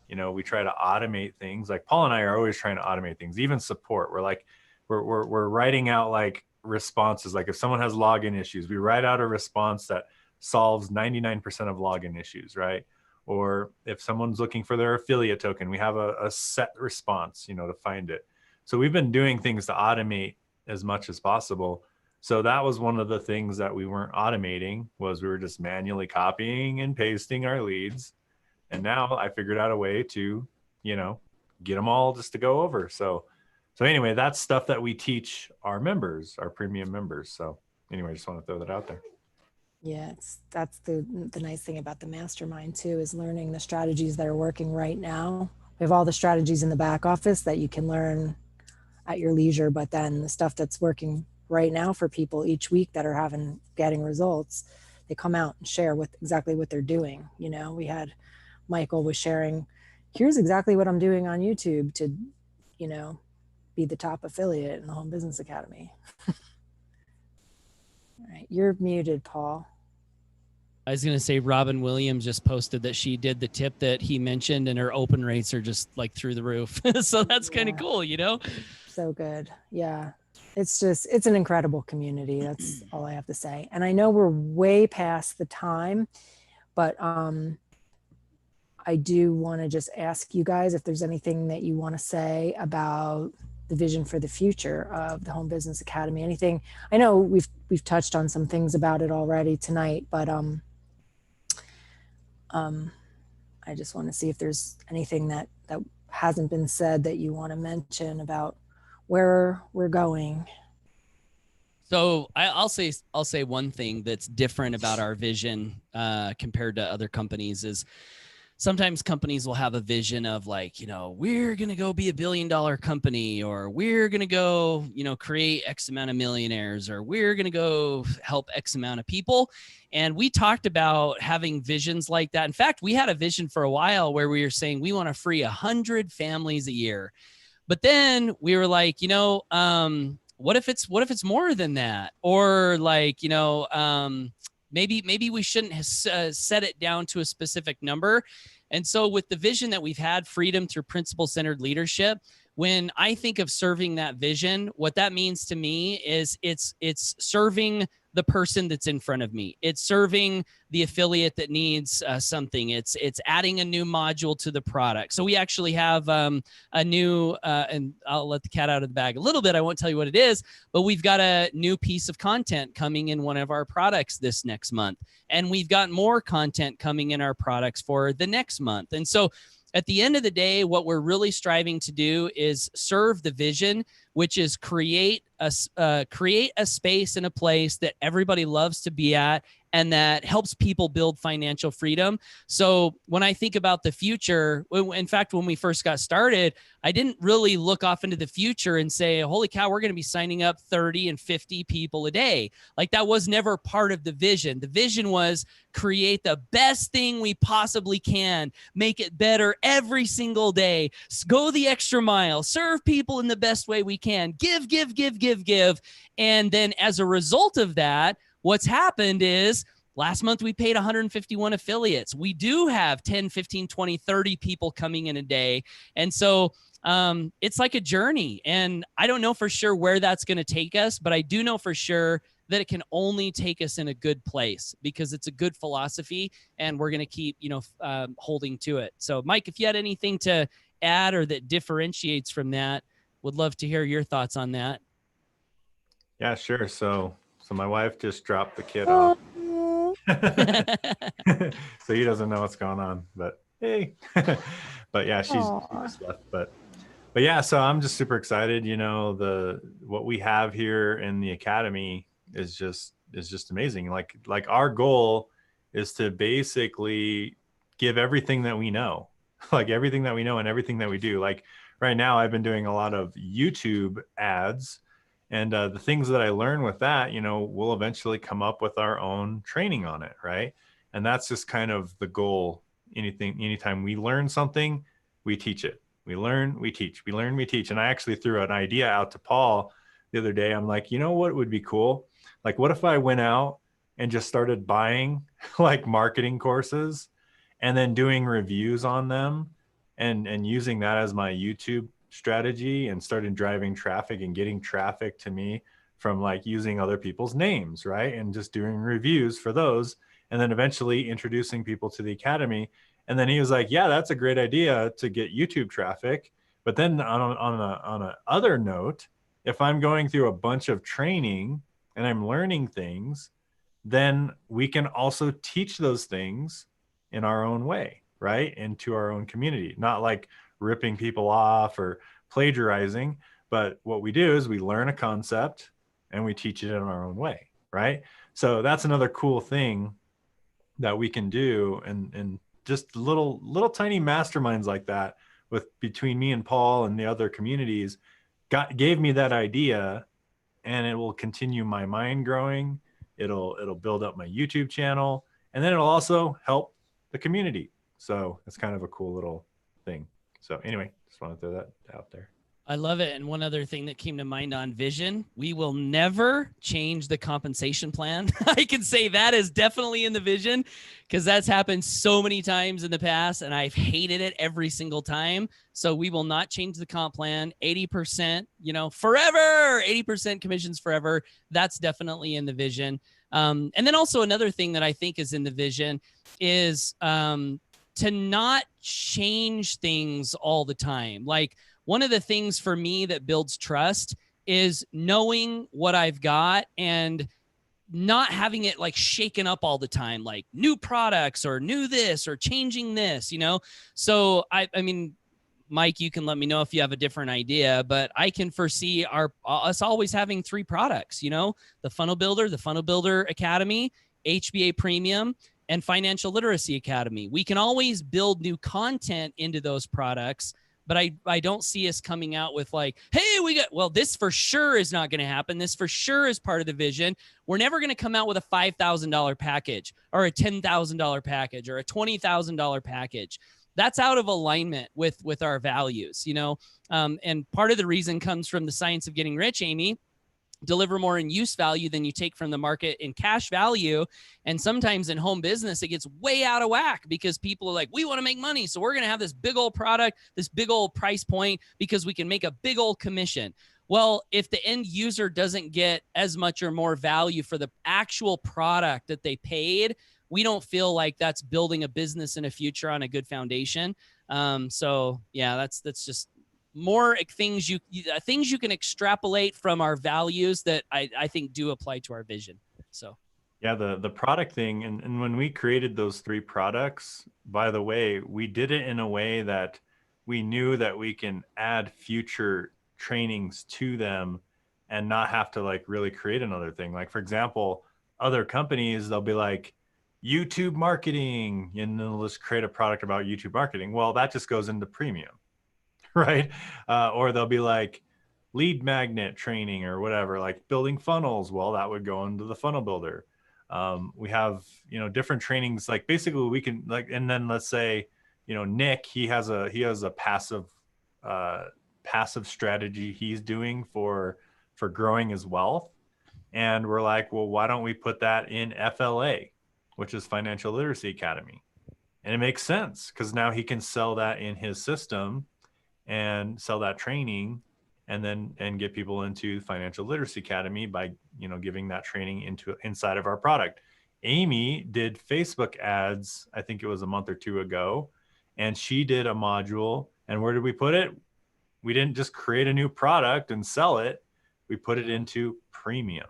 we try to automate things. Like Paul and I are always trying to automate things, even support. We're like, we're writing out like responses. Like if someone has login issues, we write out a response that solves 99% of login issues, right? Or if someone's looking for their affiliate token, we have a set response, to find it. So we've been doing things to automate as much as possible. So that was one of the things that we weren't automating, was we were just manually copying and pasting our leads. And now I figured out a way to, get them all just to go over. So anyway, that's stuff that we teach our members, our premium members. So anyway, I just want to throw that out there. yeah, that's the nice thing about the mastermind too, is learning the strategies that are working right now. We have all the strategies in the back office that you can learn at your leisure, but then the stuff that's working right now for people each week that are getting results, they come out and share with exactly what they're doing. We had Michael was sharing, here's exactly what I'm doing on YouTube to, be the top affiliate in the Home Business Academy. All right, you're muted, Paul. I was going to say Robin Williams just posted that she did the tip that he mentioned, and her open rates are just like through the roof. So that's kind of cool, So good. Yeah. It's an incredible community. That's all I have to say. And I know we're way past the time, but I do want to just ask you guys if there's anything that you want to say about the vision for the future of the Home Business Academy. Anything? I know we've touched on some things about it already tonight, but I just want to see if there's anything that hasn't been said that you want to mention about where we're going. So I'll say one thing that's different about our vision compared to other companies is sometimes companies will have a vision of like, we're going to go be $1 billion company, or we're going to go, create X amount of millionaires, or we're going to go help X amount of people. And we talked about having visions like that. In fact, we had a vision for a while where we were saying we want to free 100 families a year. But then we were like, what if it's more than that? Or like, maybe we shouldn't have set it down to a specific number. And so with the vision that we've had, freedom through principle-centered leadership, when I think of serving that vision, what that means to me is it's serving the person that's in front of me. It's serving the affiliate that needs something. It's adding a new module to the product. So we actually have a new, and I'll let the cat out of the bag a little bit. I won't tell you what it is, but we've got a new piece of content coming in one of our products this next month. And we've got more content coming in our products for the next month. And so at the end of the day, what we're really striving to do is serve the vision, which is create a space and a place that everybody loves to be at and that helps people build financial freedom. So when I think about the future, in fact, when we first got started, I didn't really look off into the future and say, holy cow, we're going to be signing up 30 and 50 people a day. Like that was never part of the vision. The vision was create the best thing we possibly can, make it better every single day, go the extra mile, serve people in the best way we can, give. And then as a result of that, what's happened is last month we paid 151 affiliates. We do have 10, 15, 20, 30 people coming in a day. And so it's like a journey. And I don't know for sure where that's going to take us, but I do know for sure that it can only take us in a good place because it's a good philosophy and we're going to keep, holding to it. So Mike, if you had anything to add or that differentiates from that, would love to hear your thoughts on that. Yeah, sure. So my wife just dropped the kid off. So he doesn't know what's going on, but hey. But yeah, she just left. But yeah, so I'm just super excited. What we have here in the academy is just amazing. Like our goal is to basically give everything that we know, like everything that we know and everything that we do. Like right now, I've been doing a lot of YouTube ads. And the things that I learn with that, we'll eventually come up with our own training on it, right? And that's just kind of the goal. Anytime we learn something, we teach it. We learn, we teach, we learn, we teach. And I actually threw an idea out to Paul the other day. I'm like, you know what would be cool? Like, what if I went out and just started buying like marketing courses and then doing reviews on them and using that as my YouTube strategy and started driving traffic and getting traffic to me from like using other people's names, right? And just doing reviews for those. And then eventually introducing people to the academy. And then he was like, yeah, that's a great idea to get YouTube traffic. But then on a other note, if I'm going through a bunch of training and I'm learning things, then we can also teach those things in our own way, right? Into our own community, not like ripping people off or plagiarizing. But what we do is we learn a concept and we teach it in our own way, right? So that's another cool thing that we can do. And just little tiny masterminds like that with between me and Paul and the other communities gave me that idea, and it will continue my mind growing. It'll build up my YouTube channel, and then it'll also help the community. So it's kind of a cool little thing. So anyway, just want to throw that out there. I love it. And one other thing that came to mind on vision, we will never change the compensation plan. I can say that is definitely in the vision because that's happened so many times in the past and I've hated it every single time. So we will not change the comp plan. 80%, forever, 80% commissions forever. That's definitely in the vision. And then also another thing that I think is in the vision is to not change things all the time. Like, one of the things for me that builds trust is knowing what I've got and not having it like shaken up all the time, like new products or new this or changing this, So I mean, Mike, you can let me know if you have a different idea, but I can foresee us always having 3 products, the Funnel Builder, the Funnel Builder Academy, HBA Premium, and Financial Literacy Academy. We can always build new content into those products. But I don't see us coming out with like, hey, this for sure is not going to happen. This for sure is part of the vision. We're never going to come out with a $5,000 package or a $10,000 package or a $20,000 package. That's out of alignment with our values, and part of the reason comes from the science of getting rich, Amy. Deliver more in use value than you take from the market in cash value. And sometimes in home business, it gets way out of whack because people are like, we want to make money. So we're going to have this big old product, this big old price point because we can make a big old commission. Well, if the end user doesn't get as much or more value for the actual product that they paid, we don't feel like that's building a business in a future on a good foundation. So yeah, that's just more things you can extrapolate from our values that I think do apply to our vision. So yeah, the product thing, and when we created those 3 products, by the way, we did it in a way that we knew that we can add future trainings to them and not have to like really create another thing. Like, for example, other companies, they'll be like YouTube marketing, and they'll just create a product about YouTube marketing. Well, that just goes into premium. Right. Or they'll be like lead magnet training or whatever, like building funnels. Well, that would go into the Funnel Builder. We have, different trainings, like basically we can like, and then let's say, Nick, he has a passive strategy he's doing for growing his wealth. And we're like, well, why don't we put that in FLA, which is Financial Literacy Academy? And it makes sense because now he can sell that in his system and sell that training and get people into Financial Literacy Academy by, giving that training inside of our product. Amy did Facebook ads, I think it was a month or 2 ago, and she did a module. And where did we put it? We didn't just create a new product and sell it. We put it into premium.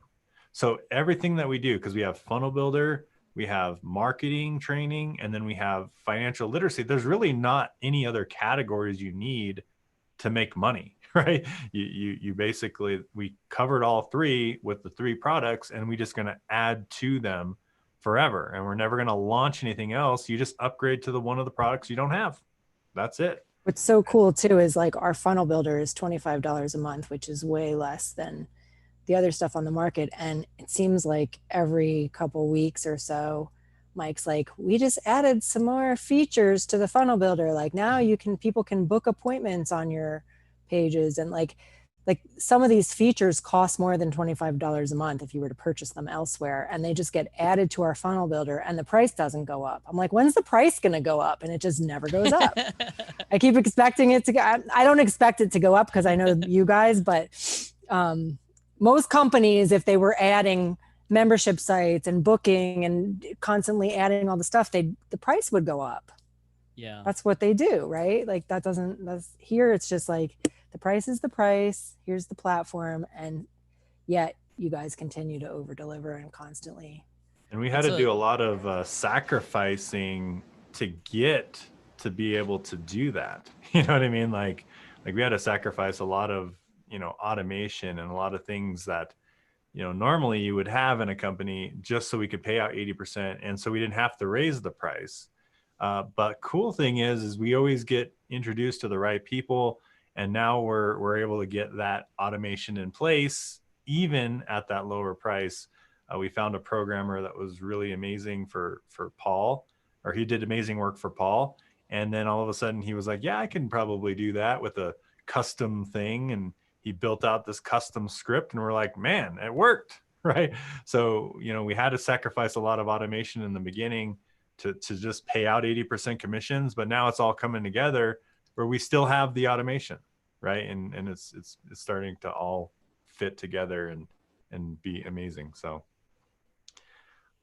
So everything that we do, because we have Funnel Builder, we have marketing training, and then we have financial literacy. There's really not any other categories you need to make money, right? You basically, we covered all 3 with the 3 products, and we're just going to add to them forever. And we're never going to launch anything else. You just upgrade to the one of the products you don't have. That's it. What's so cool too is like our Funnel Builder is $25 a month, which is way less than the other stuff on the market. And it seems like every couple weeks or so, Mike's like, we just added some more features to the funnel builder. Like now people can book appointments on your pages. And like some of these features cost more than $25 a month if you were to purchase them elsewhere, and they just get added to our funnel builder and the price doesn't go up. I'm like, when's the price going to go up? And it just never goes up. I keep expecting it to go. I don't expect it to go up because I know you guys, but most companies, if they were adding membership sites and booking and constantly adding all the stuff, the price would go up. Yeah. That's what they do, right? Like that's here. It's just like, the price is the price. Here's the platform. And yet you guys continue to over deliver and constantly. And we had to do a lot of sacrificing to get to be able to do that. You know what I mean? Like we had to sacrifice a lot of, automation and a lot of things that, normally you would have in a company just so we could pay out 80%. And so we didn't have to raise the price. But cool thing is we always get introduced to the right people. And now we're able to get that automation in place, even at that lower price. We found a programmer that was really amazing for Paul, or he did amazing work for Paul. And then all of a sudden he was like, yeah, I can probably do that with a custom thing. And he built out this custom script and we're like, man, it worked, right? So, we had to sacrifice a lot of automation in the beginning to just pay out 80% commissions, but now it's all coming together where we still have the automation, right? And it's starting to all fit together and be amazing. So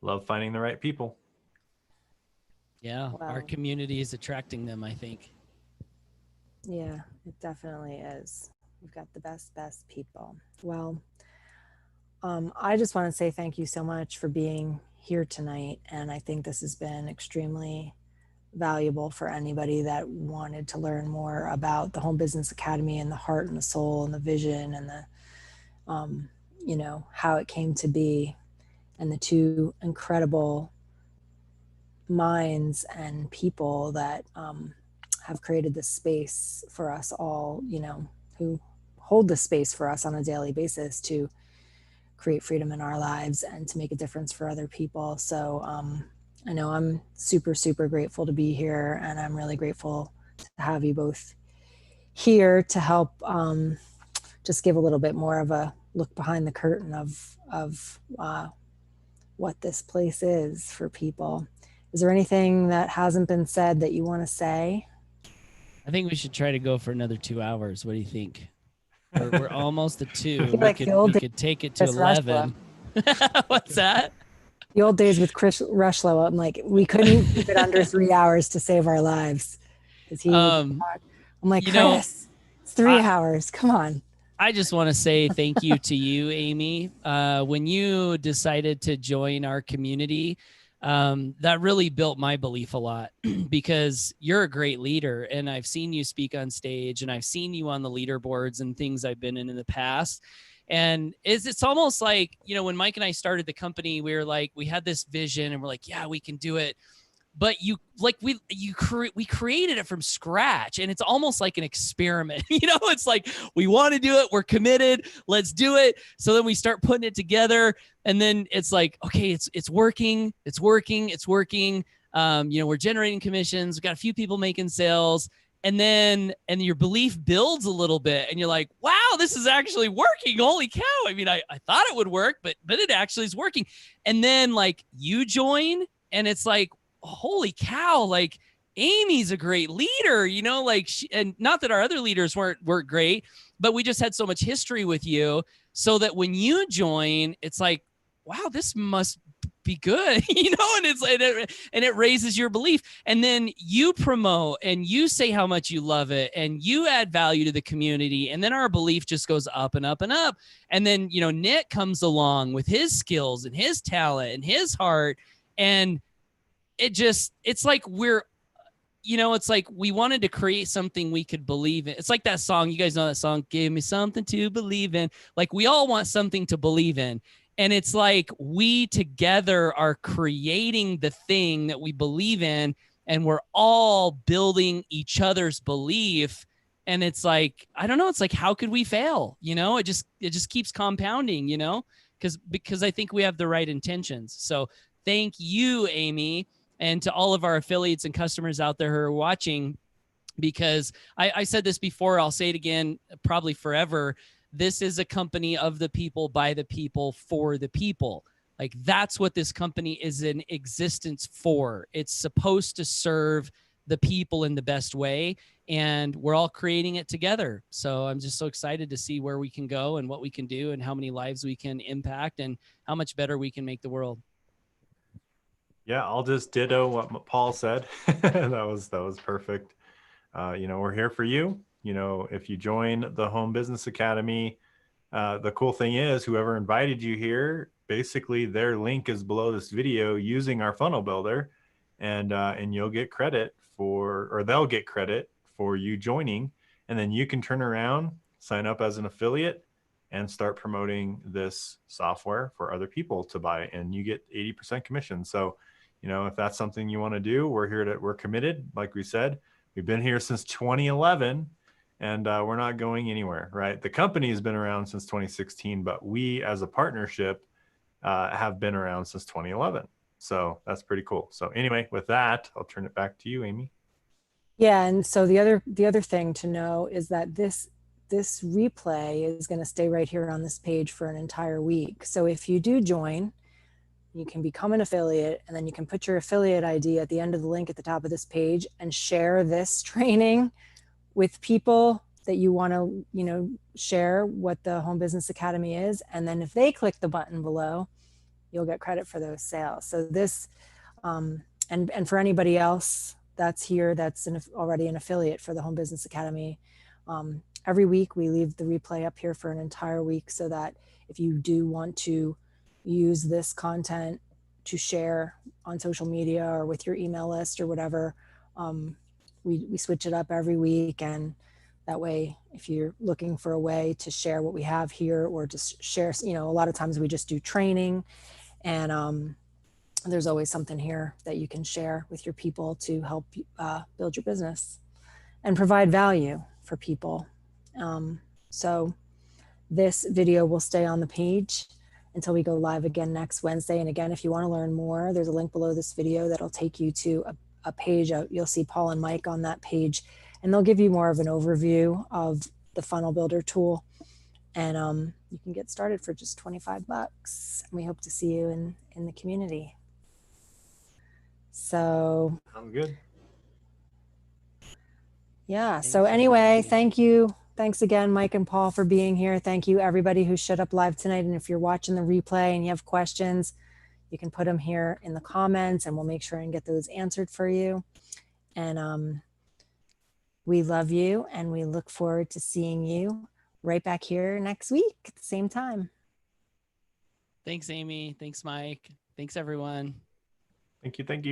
love finding the right people. Yeah. Wow. Our community is attracting them, I think. Yeah, it definitely is. We've got the best people. Well, I just want to say thank you so much for being here tonight. And I think this has been extremely valuable for anybody that wanted to learn more about the Home Business Academy and the heart and the soul and the vision and the, how it came to be, and the two incredible minds and people that have created this space for us all, who hold the space for us on a daily basis to create freedom in our lives and to make a difference for other people. So, I know I'm super, super grateful to be here, and I'm really grateful to have you both here to help just give a little bit more of a look behind the curtain of what this place is for people. Is there anything that hasn't been said that you want to say? I think we should try to go for another 2 hours. What do you think? We're almost at 2. We could take it to 11. What's that? The old days with Chris Rushlow, I'm like, we couldn't keep it under 3 hours to save our lives. I'm like, Chris, it's 3 hours. Come on. I just want to say thank you to you, Amy. When you decided to join our community, that really built my belief a lot because you're a great leader, and I've seen you speak on stage, and I've seen you on the leaderboards and things I've been in the past. And it's almost like, when Mike and I started the company, we had this vision and we're like, yeah, we can do it. But we created it from scratch, and it's almost like an experiment. It's like, we want to do it. We're committed. Let's do it. So then we start putting it together, and then it's like, okay, it's working. It's working. It's working. We're generating commissions. We've got a few people making sales. And your belief builds a little bit, and you're like, wow, this is actually working. Holy cow. I mean, I thought it would work, but it actually is working. And then you join, and it's like, holy cow, Amy's a great leader, and not that our other leaders weren't great, but we just had so much history with you, so that when you join, it's like, wow, this must be good, and it raises your belief. And then you promote and you say how much you love it and you add value to the community. And then our belief just goes up and up and up. And then, Nick comes along with his skills and his talent and his heart. And it's like it's like we wanted to create something we could believe in. It's like that song, you guys know that song, Give Me Something to Believe In. Like, we all want something to believe in. And it's like we together are creating the thing that we believe in, and we're all building each other's belief. And it's like, I don't know, it's like, how could we fail? It just keeps compounding, because I think we have the right intentions. So thank you, Amy, and to all of our affiliates and customers out there who are watching, because I said this before, I'll say it again, probably forever. This is a company of the people, by the people, for the people. Like, that's what this company is in existence for. It's supposed to serve the people in the best way, and we're all creating it together. So I'm just so excited to see where we can go and what we can do and how many lives we can impact and how much better we can make the world. Yeah, I'll just ditto what Paul said. That was perfect. We're here for you. If you join the Home Business Academy, the cool thing is whoever invited you here, basically their link is below this video using our funnel builder, and you'll get credit or they'll get credit for you joining, and then you can turn around, sign up as an affiliate, and start promoting this software for other people to buy, and you get 80% commission. So, if that's something you want to do, we're committed. Like we said, we've been here since 2011. And we're not going anywhere, right? The company has been around since 2016, but we as a partnership have been around since 2011. So that's pretty cool. So anyway, with that, I'll turn it back to you, Amy. Yeah, and so the other thing to know is that this replay is going to stay right here on this page for an entire week. So if you do join, you can become an affiliate, and then you can put your affiliate ID at the end of the link at the top of this page and share this training with people that you want to, share what the Home Business Academy is. And then if they click the button below, you'll get credit for those sales. So this, and for anybody else that's here, that's already an affiliate for the Home Business Academy, every week we leave the replay up here for an entire week, so that if you do want to use this content to share on social media or with your email list or whatever, we switch it up every week. And that way, if you're looking for a way to share what we have here, or just share, a lot of times we just do training, and there's always something here that you can share with your people to help build your business and provide value for people. So this video will stay on the page until we go live again next Wednesday. And again, if you want to learn more, there's a link below this video that'll take you to a page. You'll see Paul and Mike on that page, and they'll give you more of an overview of the funnel builder tool. And you can get started for just 25 bucks. And we hope to see you in the community. So Sounds good. Yeah. So anyway, thank you. Thanks again, Mike and Paul, for being here. Thank you, everybody who showed up live tonight. And if you're watching the replay and you have questions, you can put them here in the comments, and we'll make sure and get those answered for you. And we love you, and we look forward to seeing you right back here next week at the same time. Thanks, Amy. Thanks, Mike. Thanks, everyone. Thank you.